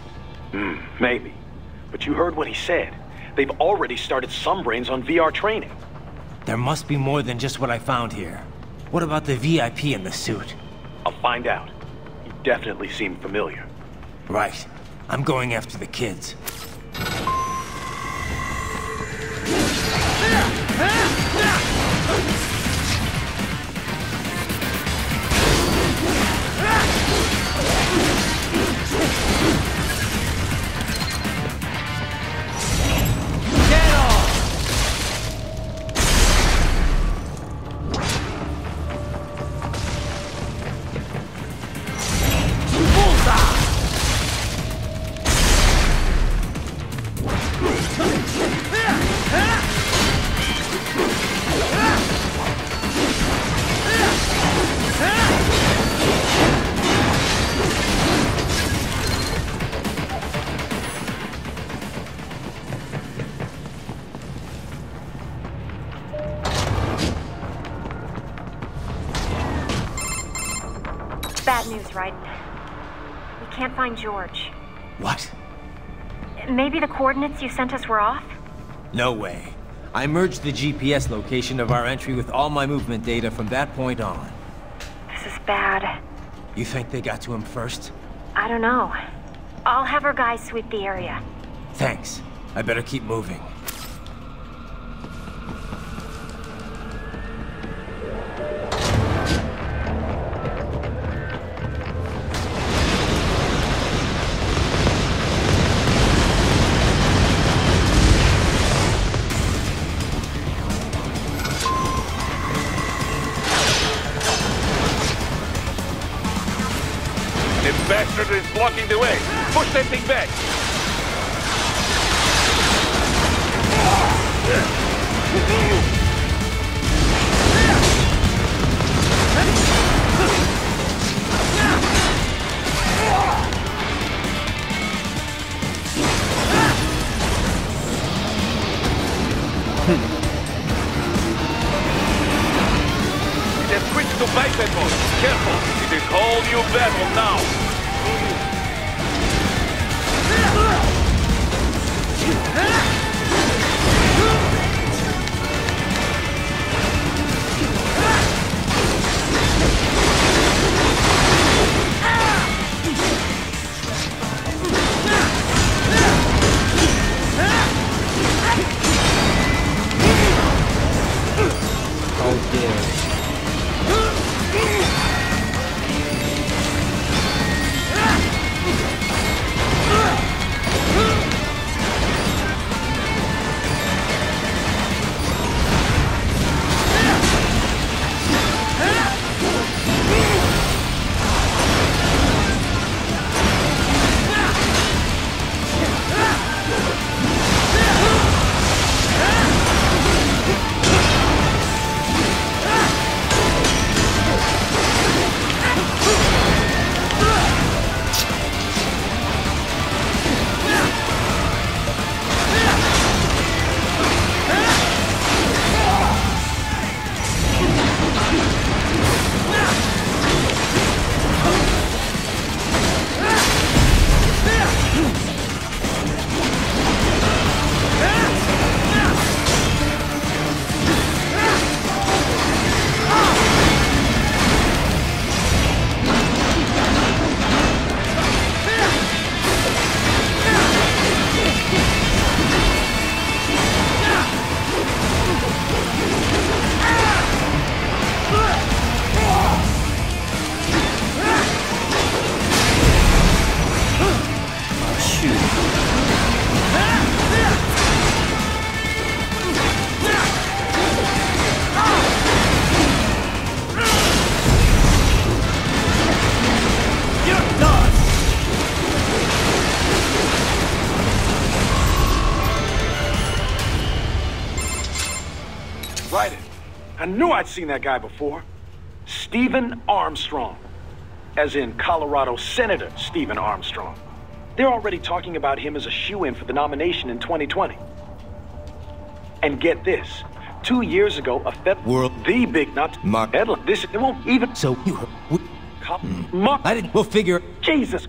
Maybe. But you heard what he said. They've already started some brains on VR training. There must be more than just what I found here. What about the VIP in the suit? I'll find out. He definitely seemed familiar. Right. I'm going after the kids. Bad news, Raiden. We can't find George. What? Maybe the coordinates you sent us were off? No way. I merged the GPS location of our entry with all my movement data from that point on. This is bad. You think they got to him first? I don't know. I'll have our guys sweep the area. Thanks. I better keep moving. Bastard is blocking the way. Push that thing back. It has switched to biped mode. Careful. It is whole new battle now. I knew I'd seen that guy before. Stephen Armstrong. as in Colorado Senator Stephen Armstrong. They're already talking about him as a shoo-in for the nomination in 2020. And get this, 2 years ago, a federal the big nut headline. This it won't even. So you. I didn't. We'll figure. Jesus.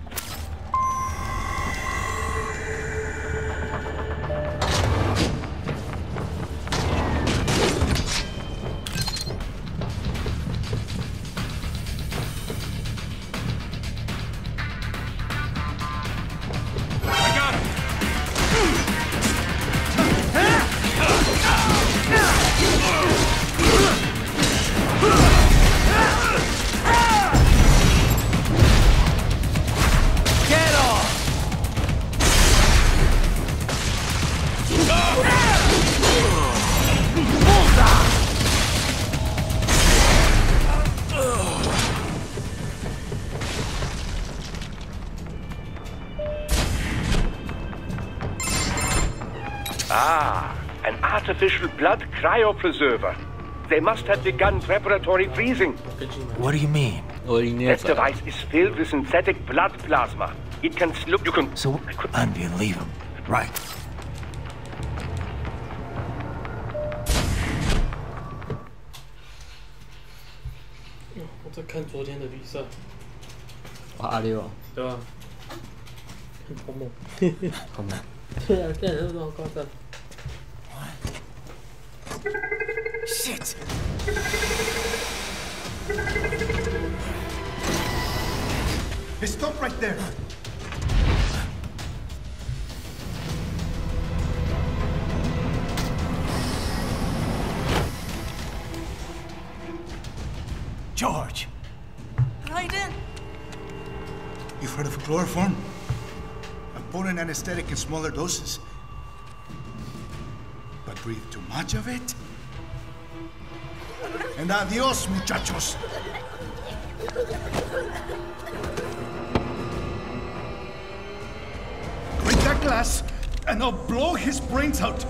Ah, an artificial blood cryopreserver. They must have begun preparatory freezing. What do you mean? This device is filled with synthetic blood plasma. It can slow. You can. So unbelievable, right?我在看昨天的比赛。阿六，对吧？好猛，好猛。对啊，这人都这么高赞。Shit! Hey, stop right there! George! Raiden! You've heard of chloroform? A potent anesthetic in smaller doses. But breathe too much of it? And adios, muchachos! Break that glass, and I'll blow his brains out!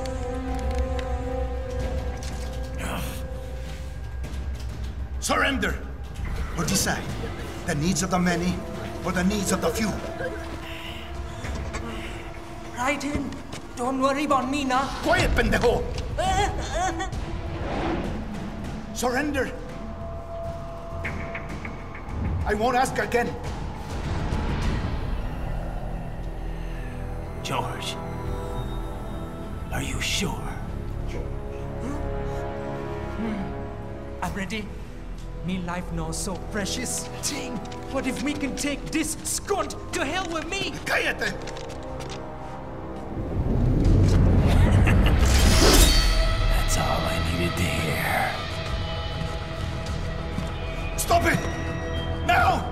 Surrender! Or decide. The needs of the many, or the needs of the few. Raiden, don't worry about me now. Quiet, pendejo! Surrender! I won't ask again. George, are you sure? I'm ready. Me life now so precious. Ting, what if we can take this skunt to hell with me? Cállate! That's all I needed to hear. Stop it! Now!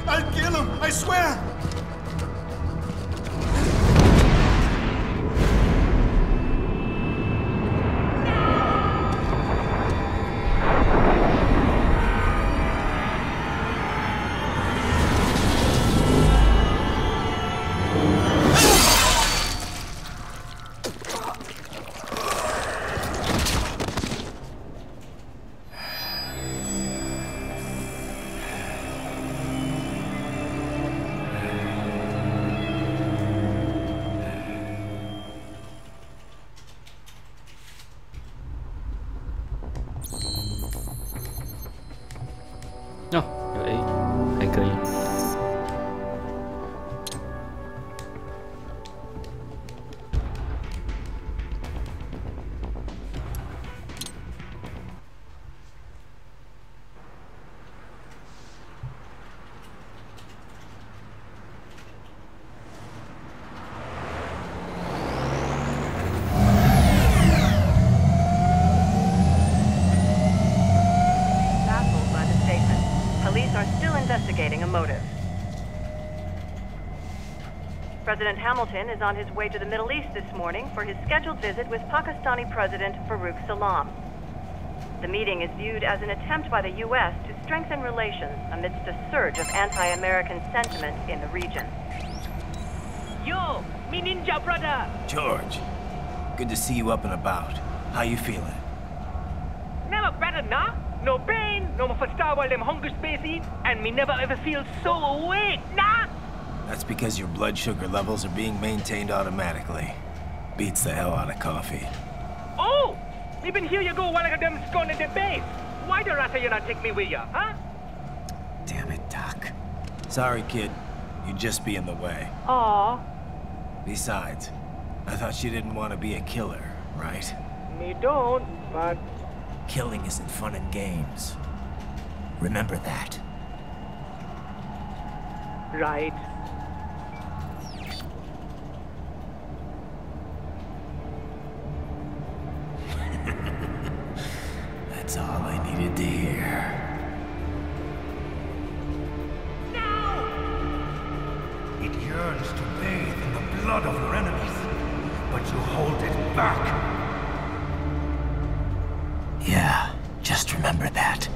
I'll kill him, I swear! Investigating a motive. President Hamilton is on his way to the Middle East this morning for his scheduled visit with Pakistani President Farouk Salam. The meeting is viewed as an attempt by the U.S. to strengthen relations amidst a surge of anti-American sentiment in the region. Yo, me ninja brother! George, good to see you up and about. How you feeling? Never better, nah? No pain, no more fasta while them hunger space eat, and me never ever feel so awake, nah? That's because your blood sugar levels are being maintained automatically. Beats the hell out of coffee. Oh! Me been here you go while I got them scone in the base. Why the rasta you not take me with ya, huh? Damn it, Doc. Sorry, kid. You'd just be in the way. Aw. Besides, I thought you didn't want to be a killer, right? Me don't, but... Killing isn't fun and games. Remember that. Right. That's all I needed to hear. It yearns to bathe in the blood of your enemies, but you hold it back. Yeah, just remember that.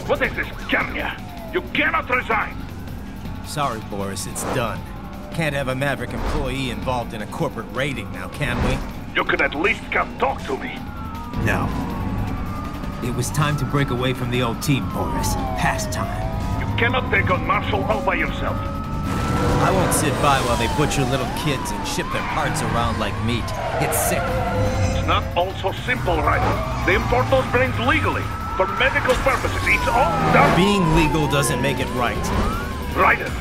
What is this, Kenya? You cannot resign! Sorry, Boris, it's done. Can't have a Maverick employee involved in a corporate raiding now, can we? You could at least come talk to me. No. It was time to break away from the old team, Boris. Past time. You cannot take on Marshall all by yourself. I won't sit by while they butcher little kids and ship their parts around like meat. It's sick. It's not all so simple, Ryder. They import those brains legally. For medical purposes, it's all done. Being legal doesn't make it right. Ryder,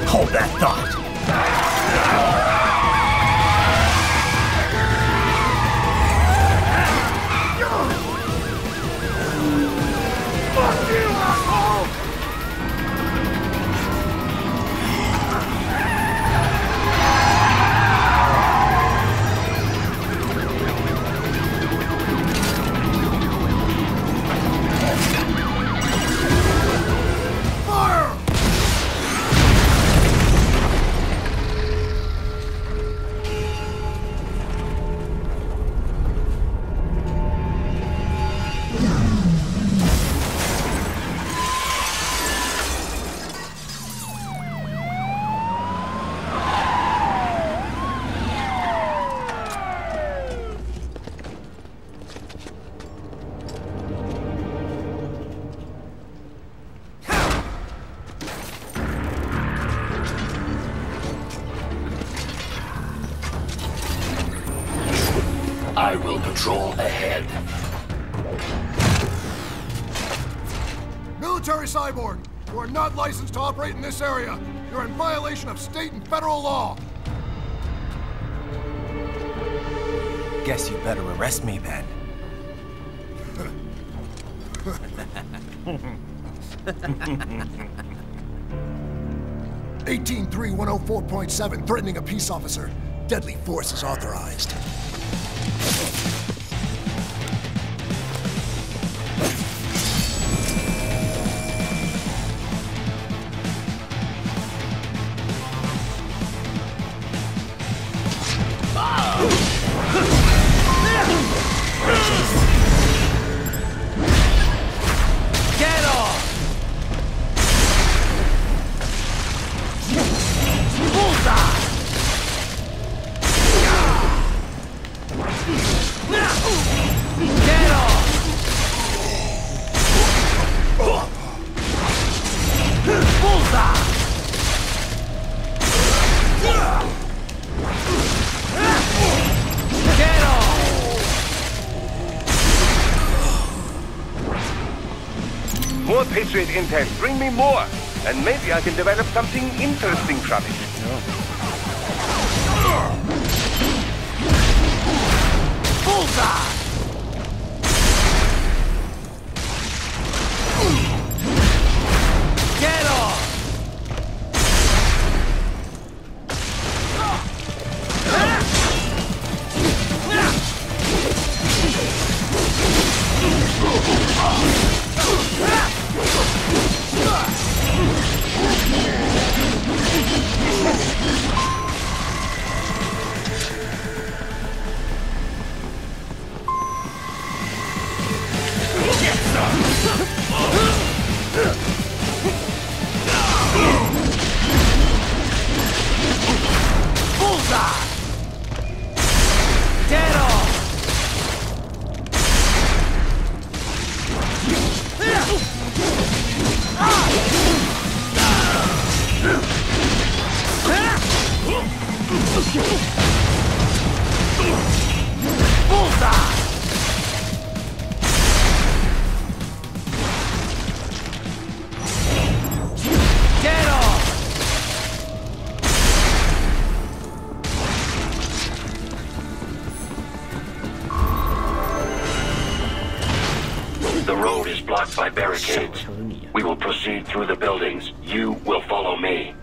Hold that thought. Fuck you, asshole! I will patrol ahead. Military cyborg, you are not licensed to operate in this area. You're in violation of state and federal law. Guess you better arrest me then. 183-104.7, threatening a peace officer. Deadly force is authorized. Get off! Bullseye! Get off! Bullseye! Get off! More Patriot intel. Bring me more. And maybe I can develop something interesting from it. Bullseye! Get off! The road is blocked by barricades. We will proceed through the buildings. You will follow me.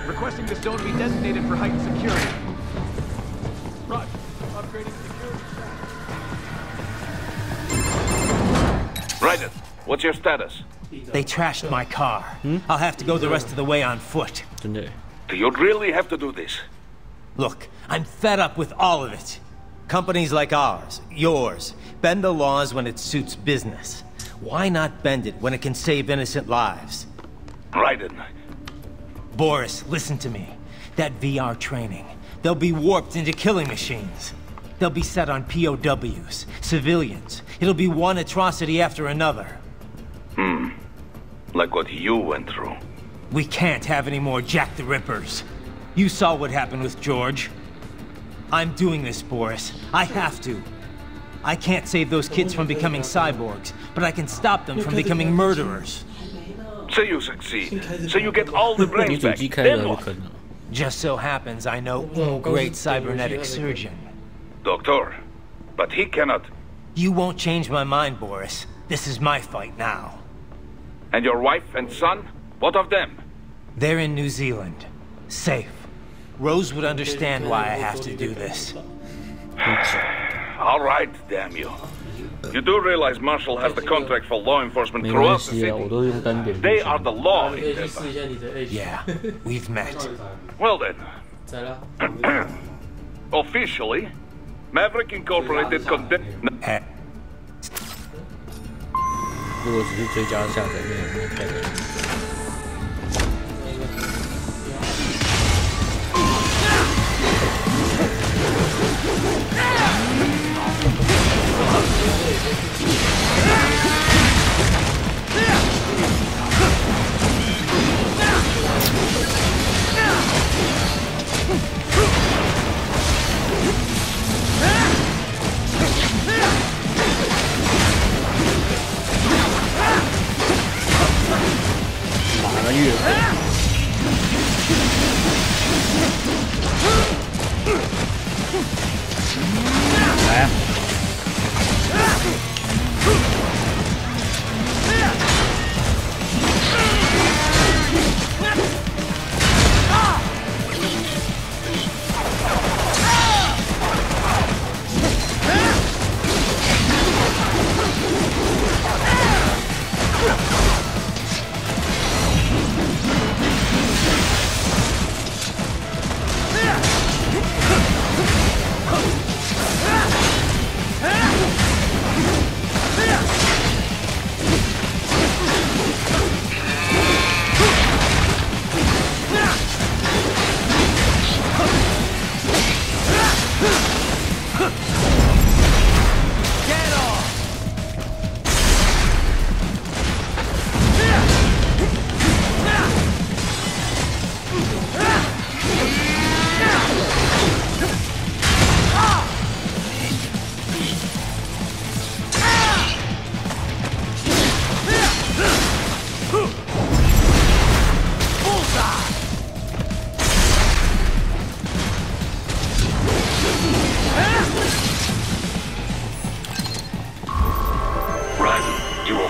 Requesting the zone be designated for heightened security. Roger. Upgrading security. Raiden, what's your status? They trashed my car. I'll have to go the rest of the way on foot. Do you really have to do this? Look, I'm fed up with all of it. Companies like ours, yours, bend the laws when it suits business. Why not bend it when it can save innocent lives? Raiden. Boris, listen to me. That VR training, they'll be warped into killing machines. They'll be set on POWs, civilians. It'll be one atrocity after another. Like what you went through. We can't have any more Jack the Rippers. You saw what happened with George. I'm doing this, Boris. I have to. I can't save those kids from becoming cyborgs, but I can stop them from becoming murderers. Say you succeed. Say you get all the brains back. Then what? Just so happens I know a great cybernetic surgeon. Doctor, but he cannot... You won't change my mind, Boris. This is my fight now. And your wife and son? What of them? They're in New Zealand. Safe. Rose would understand why I have to do this. All right, damn you. You do realize Marshall has the contract for law enforcement throughout the city. They are the law in Denver. Yeah, we've met. Well then. Officially, Maverick Incorporated condemned... 如果只是追加下载内容，太难。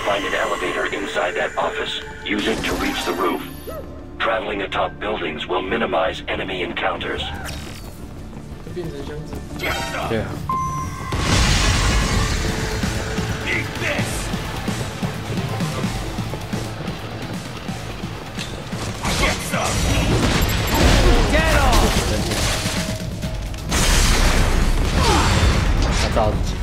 Find an elevator inside that office. Use it to reach the roof. Traveling atop buildings will minimize enemy encounters. Yeah. Eat this! Get some! Get off! 他照自己。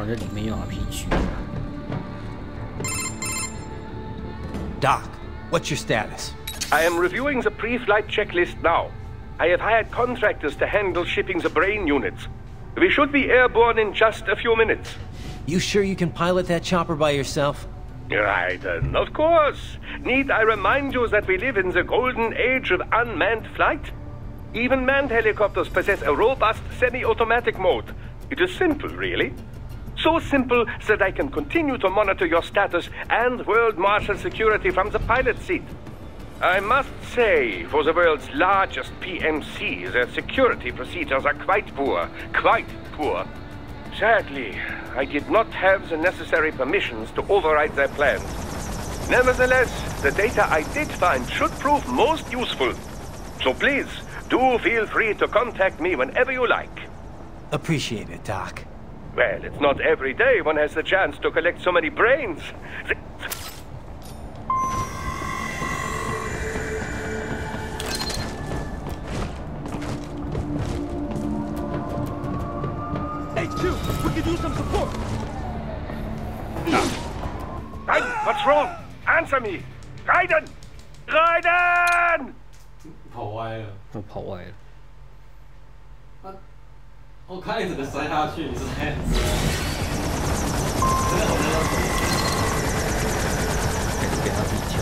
这里面有 RPG。Doc, what's your status? I am reviewing the pre-flight checklist now. I have hired contractors to handle shipping the brain units. We should be airborne in just a few minutes. You sure you can pilot that chopper by yourself? Right, of course. Need I remind you that we live in the golden age of unmanned flight? Even manned helicopters possess a robust semi-automatic mode. It is simple, really. So simple that I can continue to monitor your status and world marshal security from the pilot seat. I must say, for the world's largest PMC, their security procedures are quite poor. Quite poor. Sadly, I did not have the necessary permissions to override their plans. Nevertheless, the data I did find should prove most useful. So please, do feel free to contact me whenever you like. Appreciate it, Doc. Well, it's not every day one has the chance to collect so many brains. HQ, we could use some support. Raiden, what's wrong? Answer me. Raiden! Raiden! 跑歪了，我跑歪了。我看你整个摔下去，你是这样子。还是给他自己跳。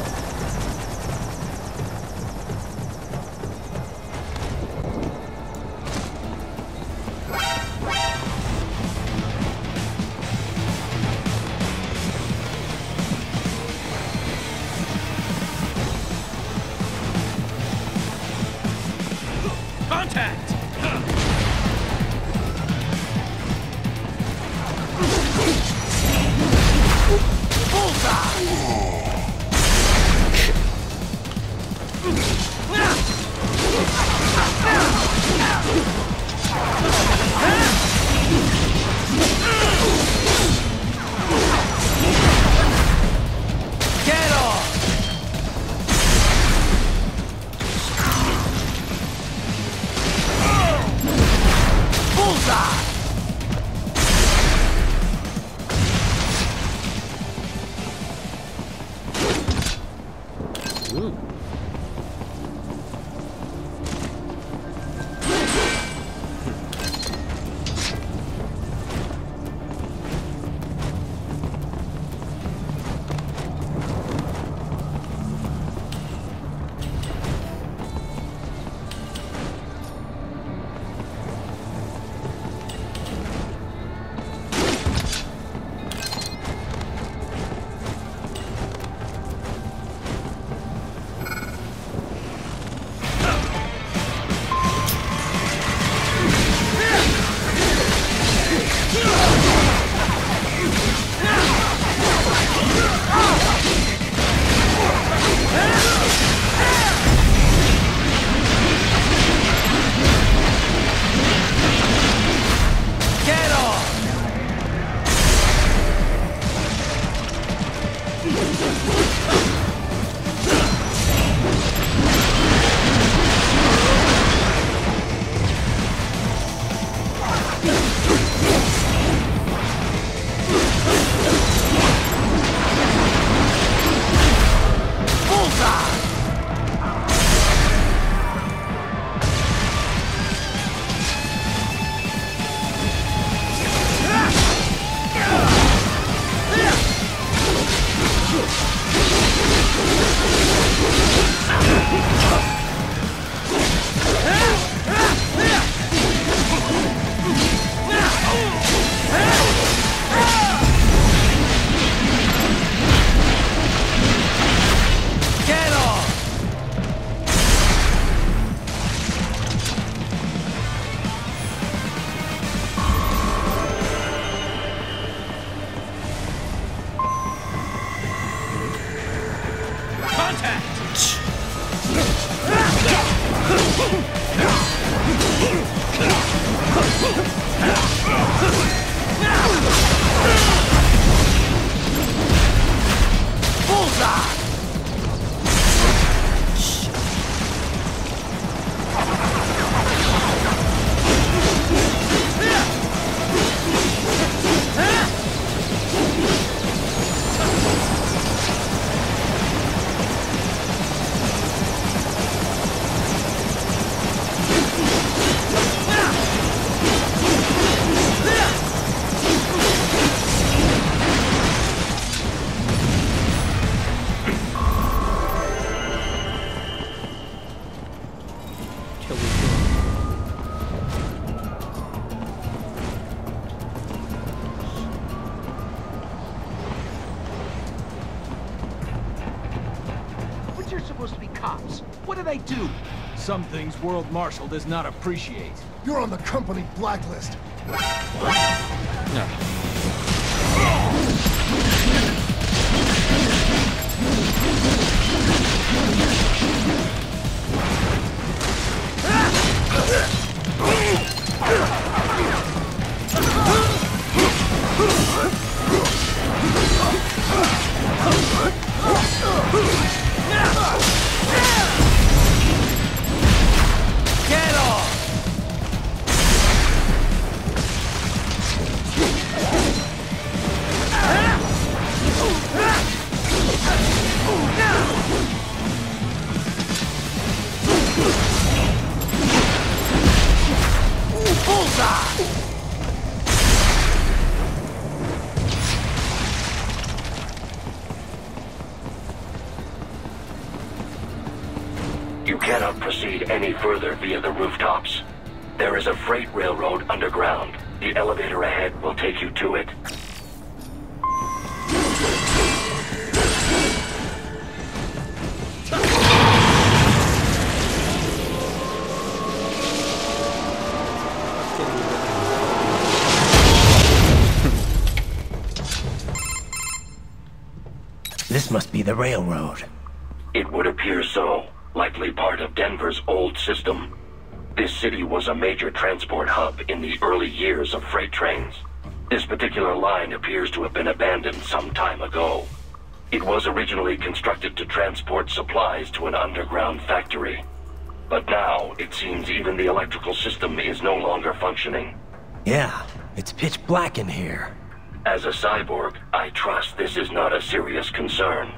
Contact! Some things World Marshal does not appreciate. You're on the company blacklist. No. You cannot proceed any further via the rooftops. There is a freight railroad underground. The elevator ahead will take you to it. This must be the railroad. It would appear so. Likely part of Denver's old system. This city was a major transport hub in the early years of freight trains. This particular line appears to have been abandoned some time ago. It was originally constructed to transport supplies to an underground factory. But now, it seems even the electrical system is no longer functioning. Yeah, it's pitch black in here. As a cyborg, I trust this is not a serious concern.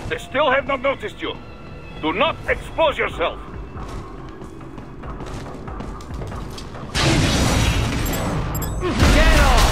They still have not noticed you. Do not expose yourself. Get off!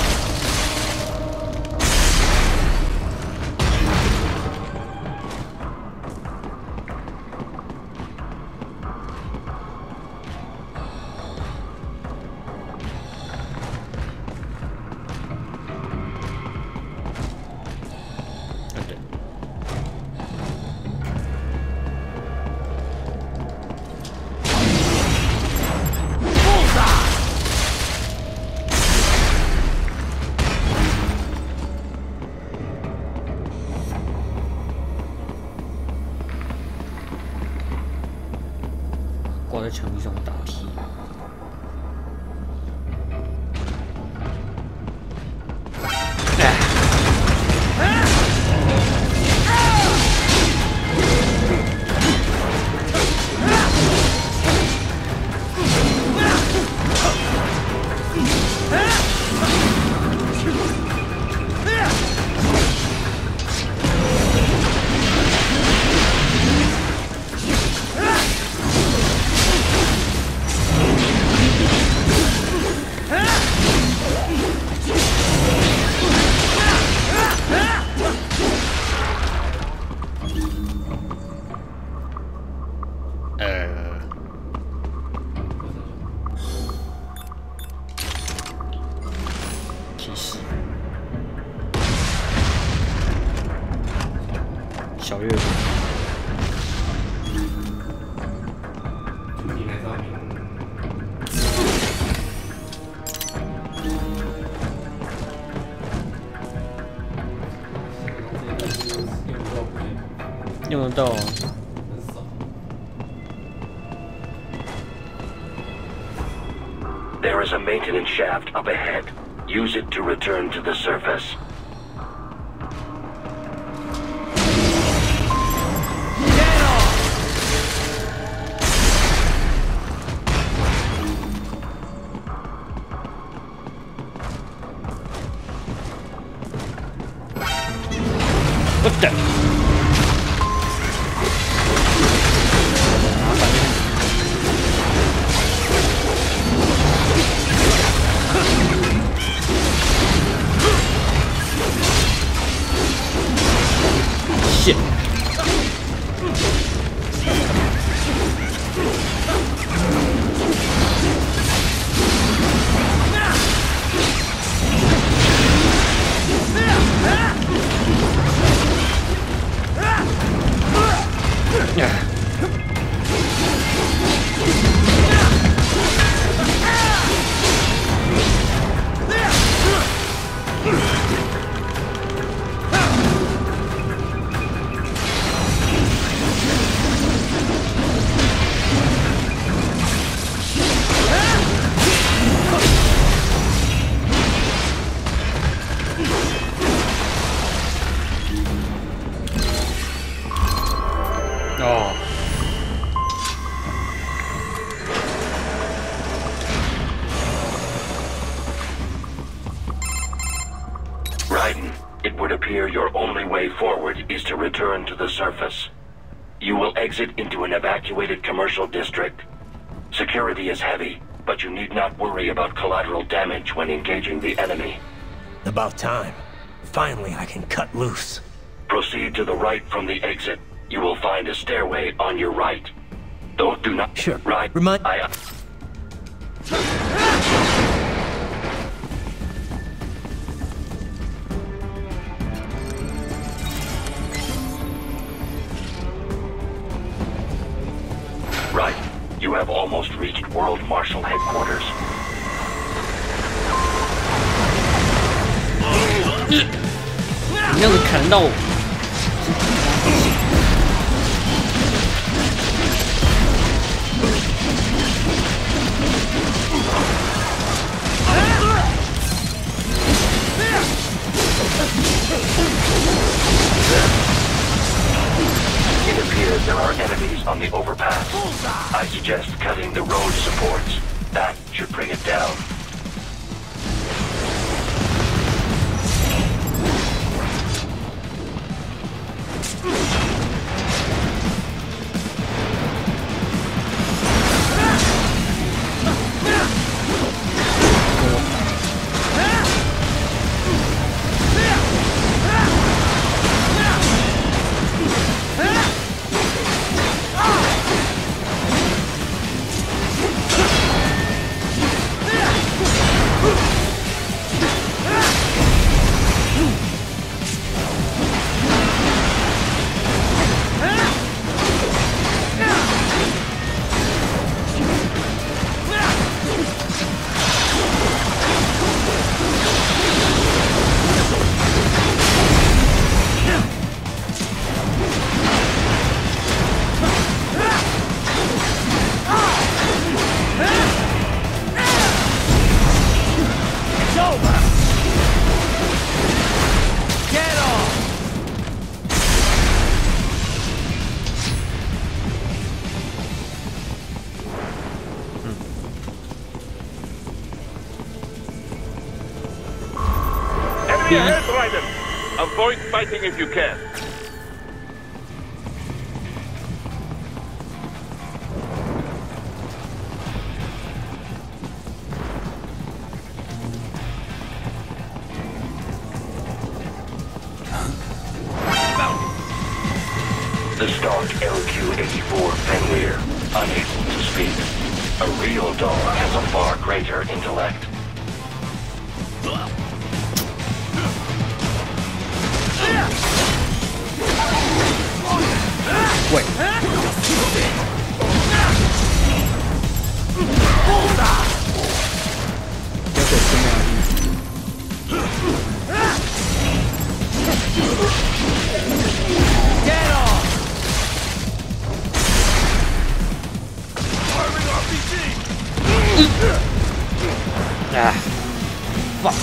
挂在墙壁上打踢。体系，小月饼。用得到啊。There is a maintenance shaft up ahead. Use it to return to the surface. What the? Shit. Oh. Raiden, it would appear your only way forward is to return to the surface. You will exit into an evacuated commercial district. Security is heavy, but you need not worry about collateral damage when engaging the enemy. About time. Finally, I can cut loose. Proceed to the right from the exit. You will find a stairway on your right. Though do not... Sure. Right. Remind... Right. You have almost reached World Marshal Headquarters. 你要是砍到我。 It appears there are enemies on the overpass. I suggest cutting the road supports. That should bring it down. Ahead, Raiden. Avoid fighting if you can. The stock LQ-84 Fenrir, unable to speak. A real dog has a far greater intellect. Wait. 啊 ，fuck！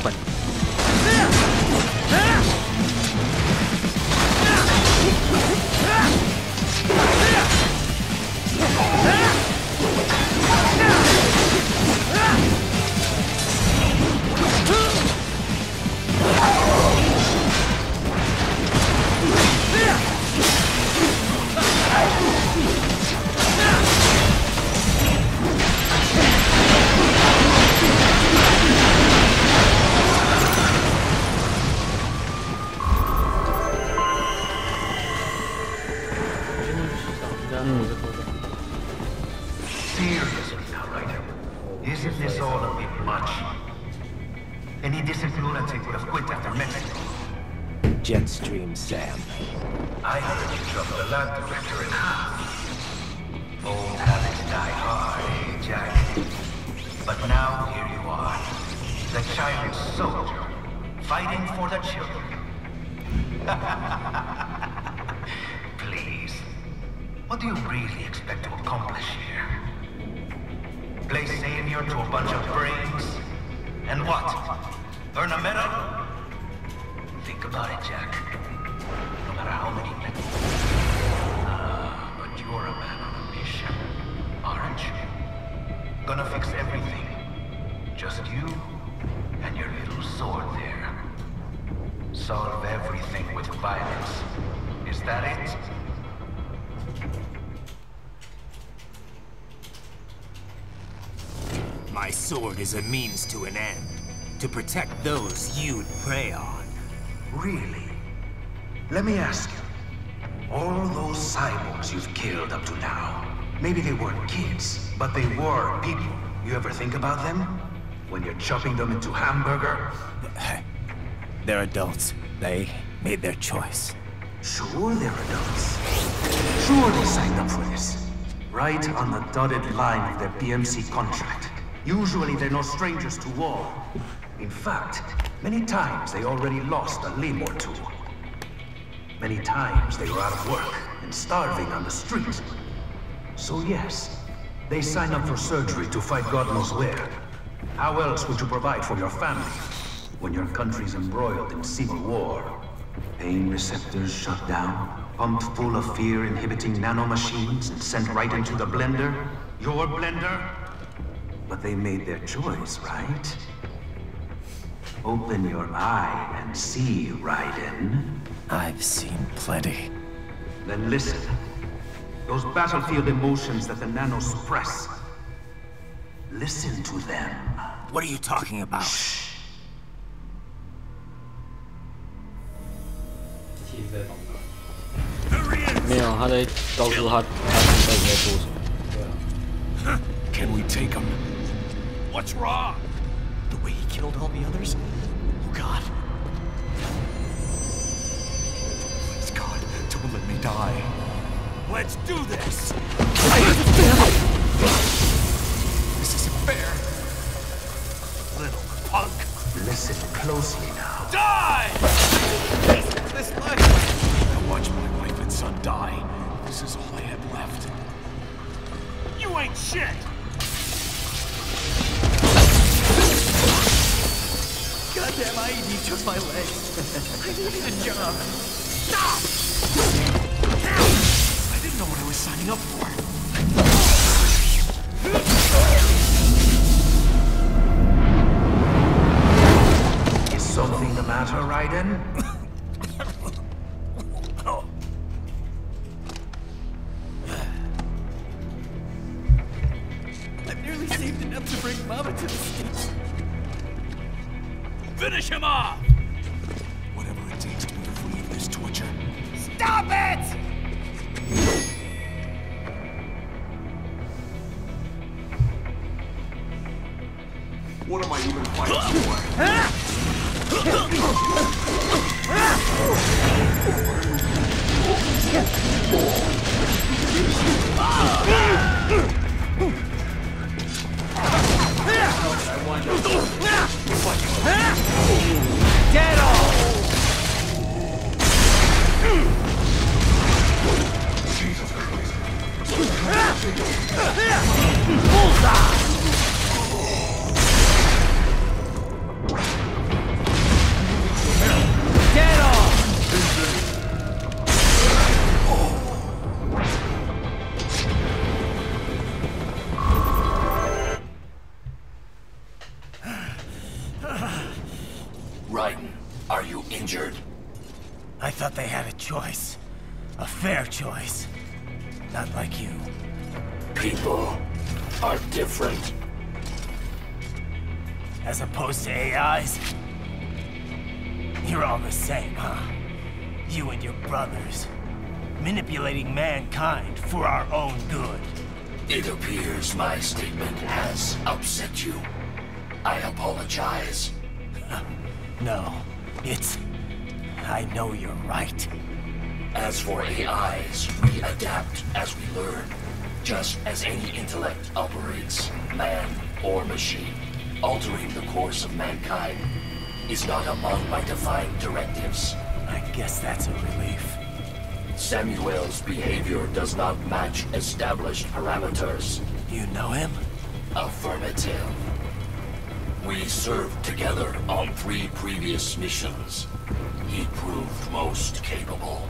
滚！Seriously now, Ryder. Isn't this all a bit much? Any decent lunatic would have quit after Mexico. Jetstream Sam. I heard you dropped the lab director in half. Old habits die hard, eh, Jack? But now here you are. The child soldier, fighting for the children. Please. What do you really expect to accomplish here? Play savior to a bunch of brains? And what? Earn a medal? Think about it, Jack. No matter how many men. But you're a man on a mission, aren't you? Gonna fix everything. Just you and your little sword there. Solve everything with violence. Is that it? My sword is a means to an end. To protect those you'd prey on. Really? Let me ask you. All those cyborgs you've killed up to now, maybe they weren't kids, but they were people. You ever think about them? When you're chopping them into hamburger? They're adults. They made their choice. Sure they're adults. Sure they signed up for this. Right on the dotted line of their PMC contract. Usually they're no strangers to war. In fact, many times they already lost a limb or two. Many times they were out of work and starving on the street. So yes, they sign up for surgery to fight God knows where. How else would you provide for your family when your country's embroiled in civil war? Pain receptors shut down, pumped full of fear-inhibiting nanomachines and sent right into the blender? Your blender? But they made their choice, right? Open your eye and see, Raiden. I've seen plenty. Then listen. Those battlefield emotions that the nanos suppress. Listen to them. What are you talking about? Shh. 没有，他在告诉他到底在做什么。 Can we take him? What's wrong? The way he killed all the others? Oh God. Please God, don't let me die. Let's do this! This isn't fair. Little punk. Listen closely now. Die! This life. I watched my wife and son die. This is all I had left. You ain't shit! Goddamn IED took my leg. I needed a job. Stop! I didn't know what I was signing up for. Is something the matter, Raiden? I've nearly saved enough to bring Mama to the States. Finish him off! Whatever it takes to be free of this torture. Stop it! What am I even fighting for? Dead all! had a choice. A fair choice. Not like you. People are different. As opposed to AIs? You're all the same, huh? You and your brothers. Manipulating mankind for our own good. It appears my statement has upset you. I apologize. No, it's... I know you're right. As for AIs, we adapt as we learn. Just as any intellect operates, man or machine. Altering the course of mankind is not among my defined directives. I guess that's a relief. Samuel's behavior does not match established parameters. You know him? Affirmative. We served together on 3 previous missions. He proved most capable.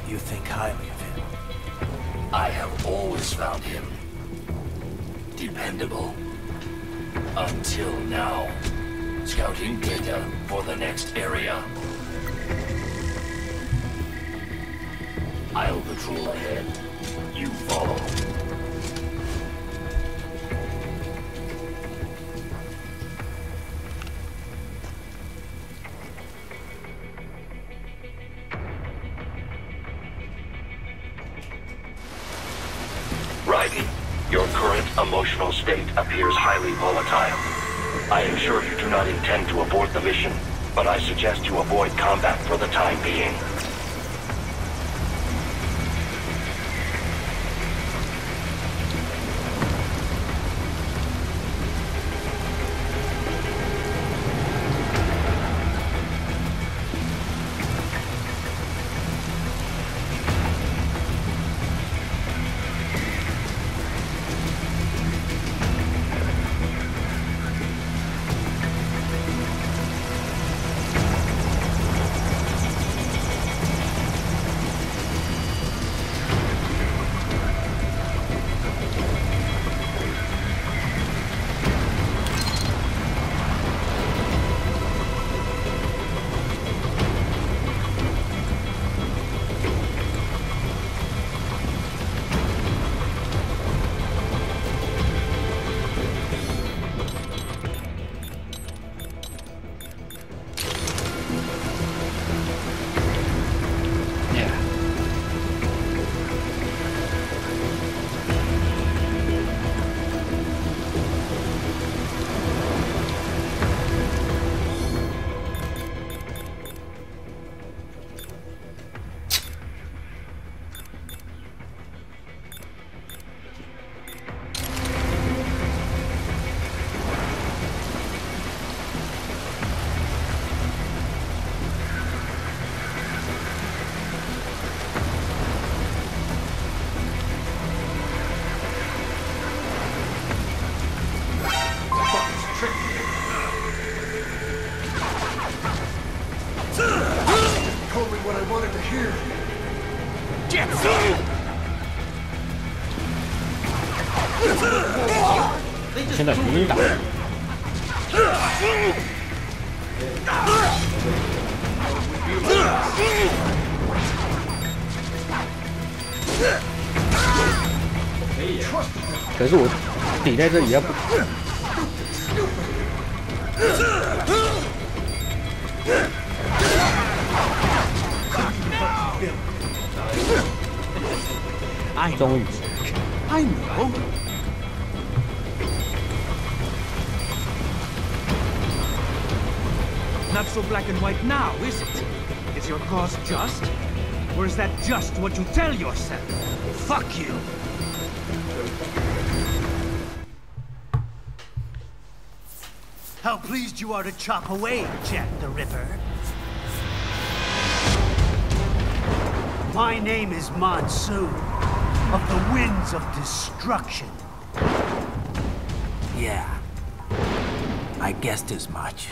You think highly of him? I have always found him dependable. Until now. Scouting data for the next area. I'll patrol ahead. You follow. Raiden, your current emotional state appears highly volatile. I am sure you do not intend to abort the mission, but I suggest you avoid combat for the time being.现在晕倒。可是我抵在这里要不？ 终于。I know. Not so black and white now, is it? Is your cause just? Or is that just what you tell yourself? Fuck you! How pleased you are to chop away, Jack the Ripper. My name is Monsoon, of the Winds of Destruction. Yeah, I guessed as much.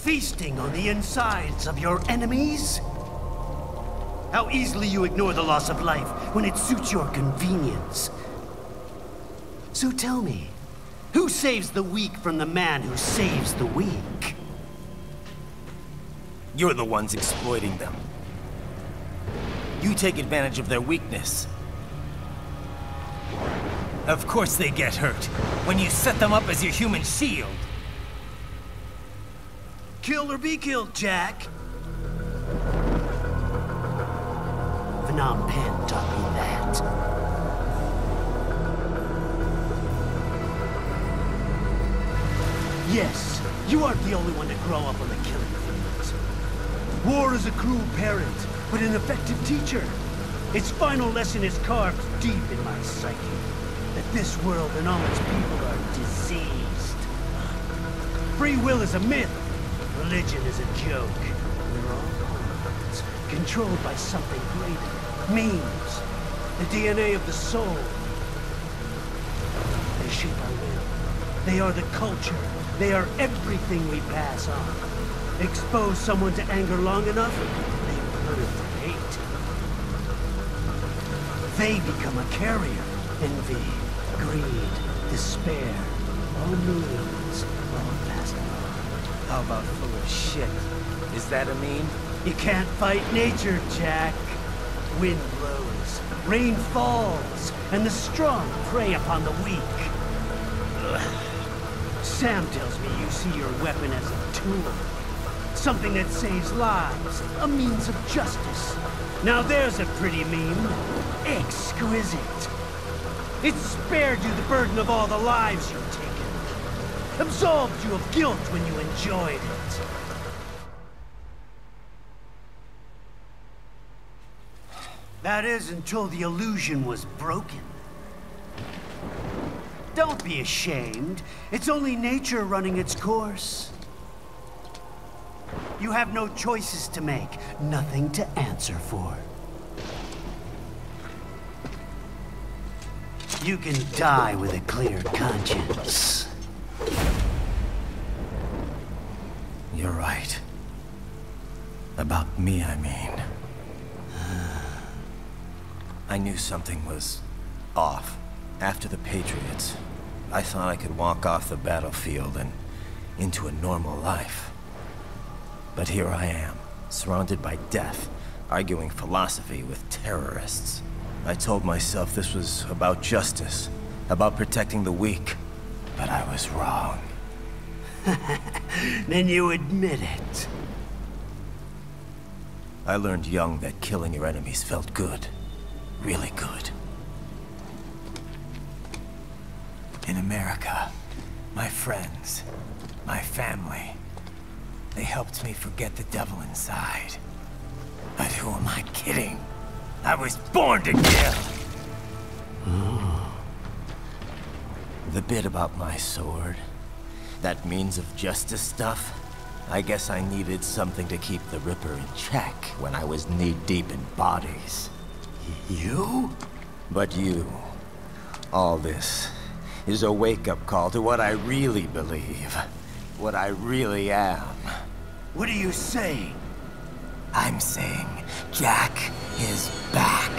Feasting on the insides of your enemies? How easily you ignore the loss of life when it suits your convenience. So tell me, who saves the weak from the man who saves the weak? You're the ones exploiting them. You take advantage of their weakness. Of course they get hurt when you set them up as your human shield. Kill or be killed, Jack. Phnom Penh taught me that. Yes, you aren't the only one to grow up on the killing fields. War is a cruel parent, but an effective teacher. Its final lesson is carved deep in my psyche. That this world and all its people are diseased. Free will is a myth. Religion is a joke. We're all pawns, controlled by something greater. Memes. The DNA of the soul. They shape our will. They are the culture. They are everything we pass on. Expose someone to anger long enough, they burn to hate. They become a carrier. Envy, greed, despair. All memes, all passed on. How about full of shit? Is that a meme? You can't fight nature, Jack. Wind blows, rain falls, and the strong prey upon the weak. Ugh. Sam tells me you see your weapon as a tool. Something that saves lives, a means of justice. Now there's a pretty meme. Exquisite. It spared you the burden of all the lives you've taken. Absolved you of guilt when you enjoyed it. That is until the illusion was broken. Don't be ashamed. It's only nature running its course. You have no choices to make, nothing to answer for. You can die with a clear conscience. You're right. About me, I mean. I knew something was off. After the Patriots, I thought I could walk off the battlefield and into a normal life. But here I am, surrounded by death, arguing philosophy with terrorists. I told myself this was about justice, about protecting the weak, but I was wrong. Then you admit it. I learned young that killing your enemies felt good. Really good. In America, my friends, my family, they helped me forget the devil inside. But who am I kidding? I was born to kill! The bit about my sword, that means of justice stuff, I guess I needed something to keep the Ripper in check when I was knee-deep in bodies. You? But you, all this, is a wake-up call to what I really believe. What I really am. What are you saying? I'm saying Jack is back.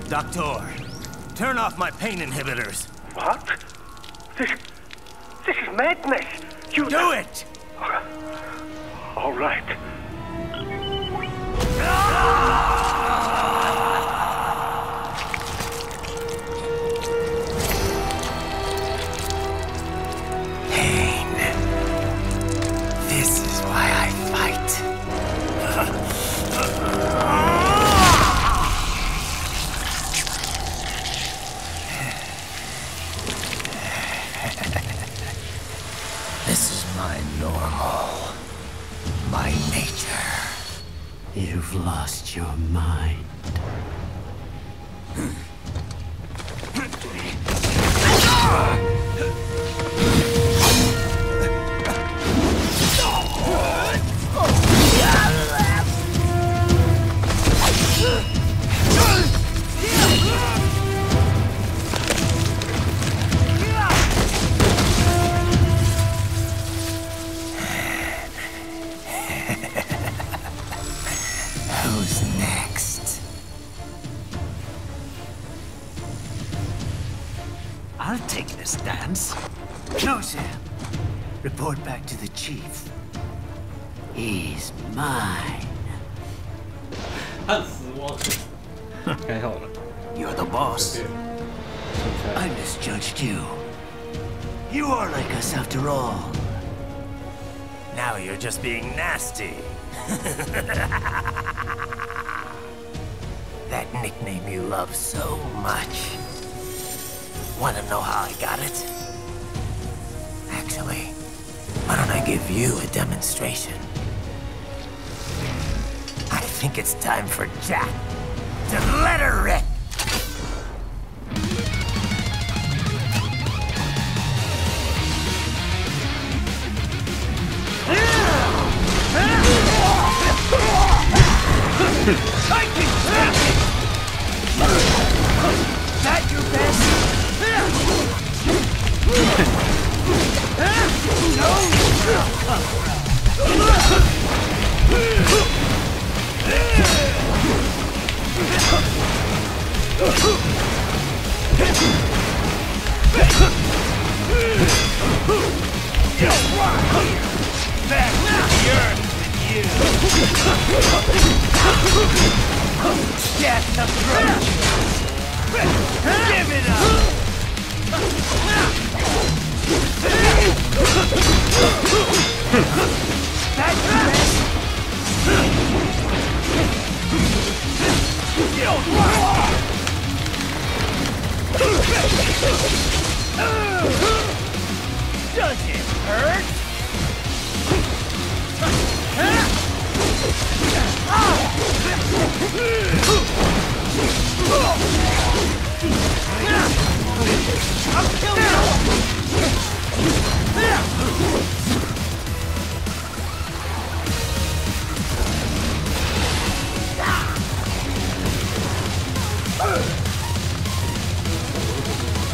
Doctor, turn off my pain inhibitors. What? This is madness. You do it! All right. Pain. This is why I fight. This is my normal. My nature. You've lost your mind. Report back to the chief. He's mine. 看死我！还好了。You're the boss. I misjudged you. You are like us after all. Now you're just being nasty. That nickname you love so much. Want to know how I got it? Actually, why don't I give you a demonstration? I think it's time for Jack to let her rip. I can take it! That your best? Back to the earth with you! Death approaches! Give it up! That's the best! Does it hurt? I'll kill you!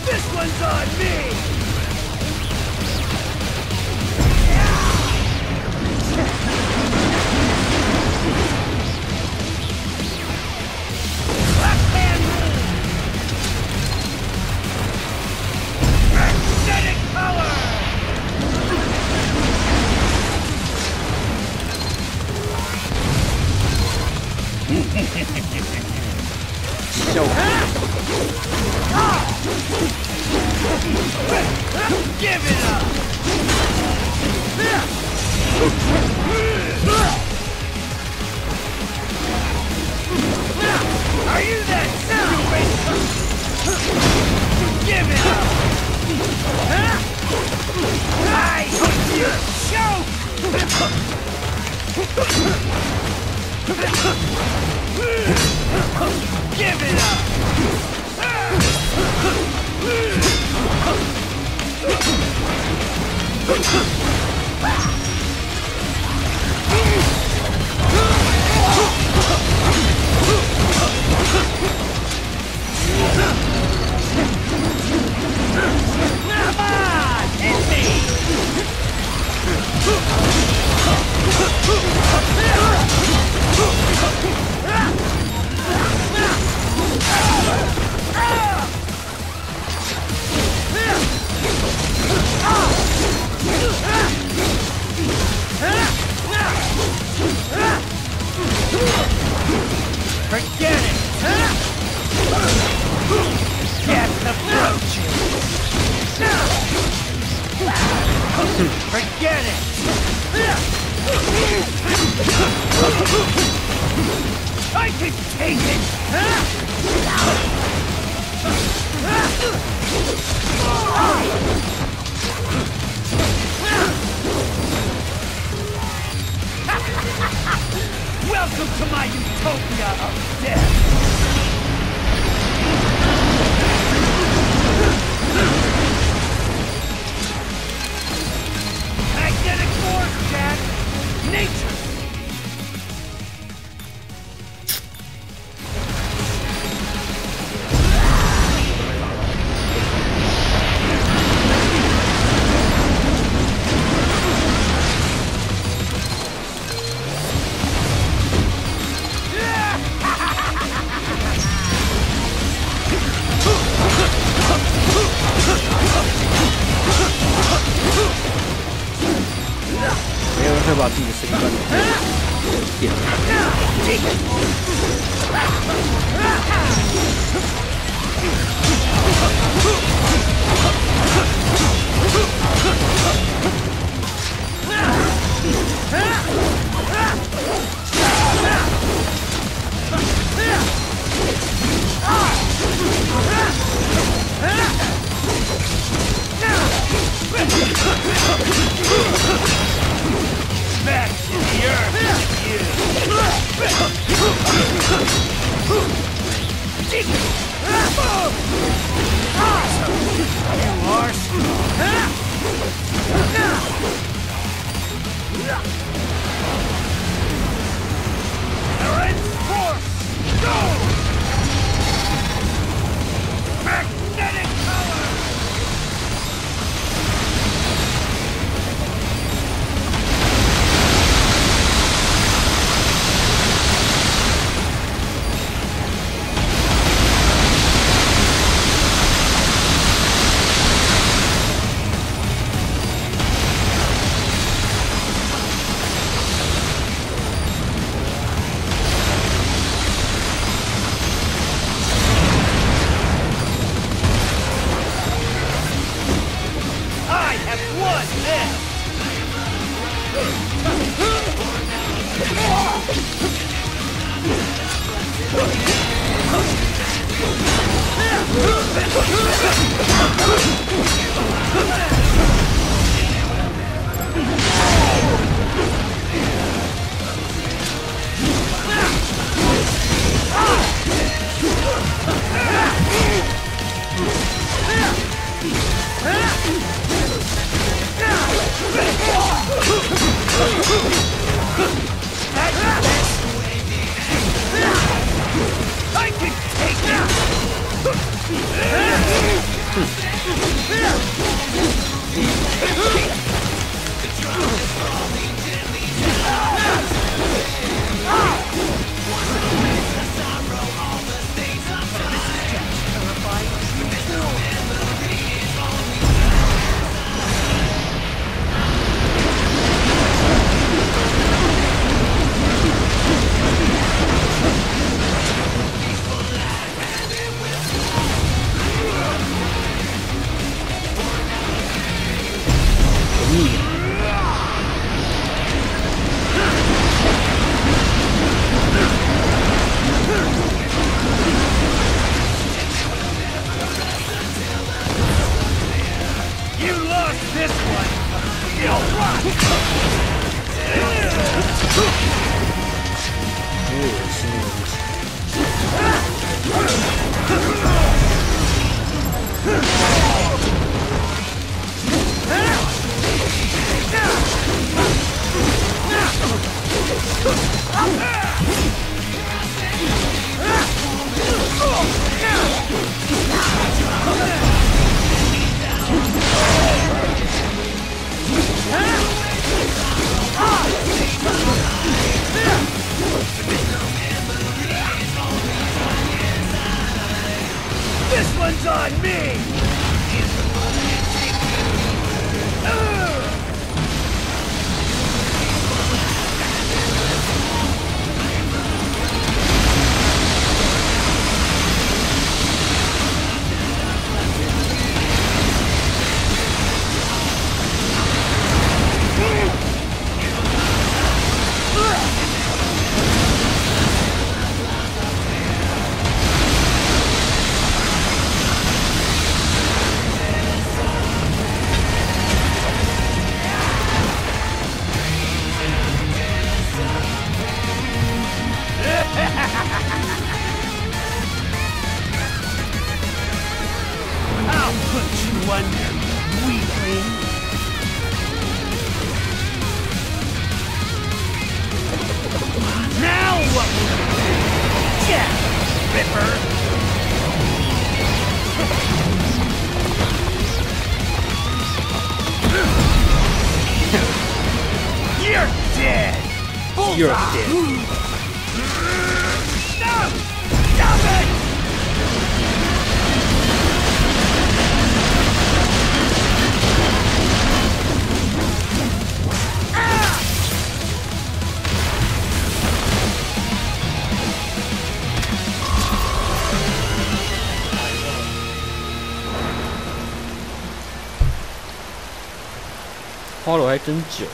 This one's on me! Give it up! Are you that stupid? Give it up! I hope you choke! Give it up! Come on, hit me! Forget it! Death approaches! Forget it! I can take it! Welcome to my utopia of death! Magnetic force, Jack! Nature! 会把自己的身段变Back to the earth, you! You arse! Alright, force! Go! Magnetic power! This one's on me! I'll put you under, weakling. Now what will you do? Yeah, Ripper! You're dead! You're dead. Stop! Stop it! 花了还真久。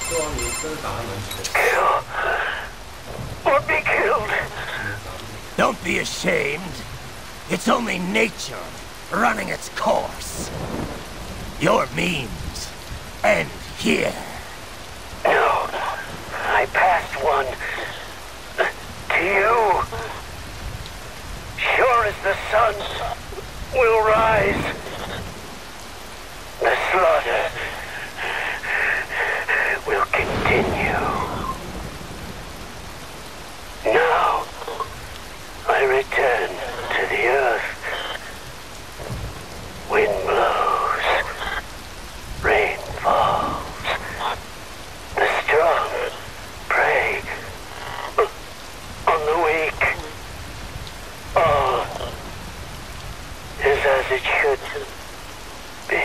对啊，你真的打得蛮久。 Or be killed. Don't be ashamed. It's only nature running its course. Your means end here. No, I passed one to you. Sure as the sun will rise, the slaughter will continue. Now, I return to the earth. Wind blows, rain falls. The strong prey on the weak. All is as it should be.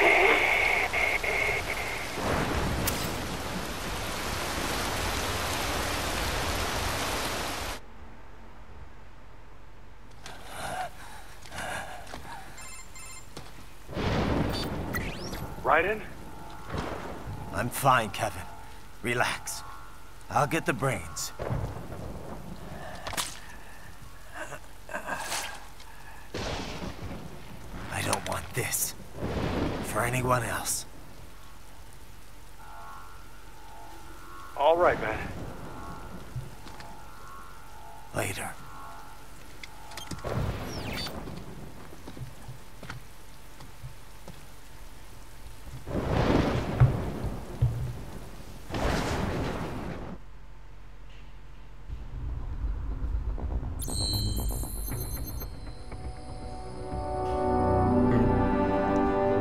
Raiden? I'm fine, Kevin. Relax. I'll get the brains. I don't want this for anyone else. All right, man. Later.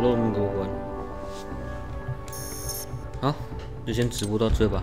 漏那么多关，好，就先直播到这吧。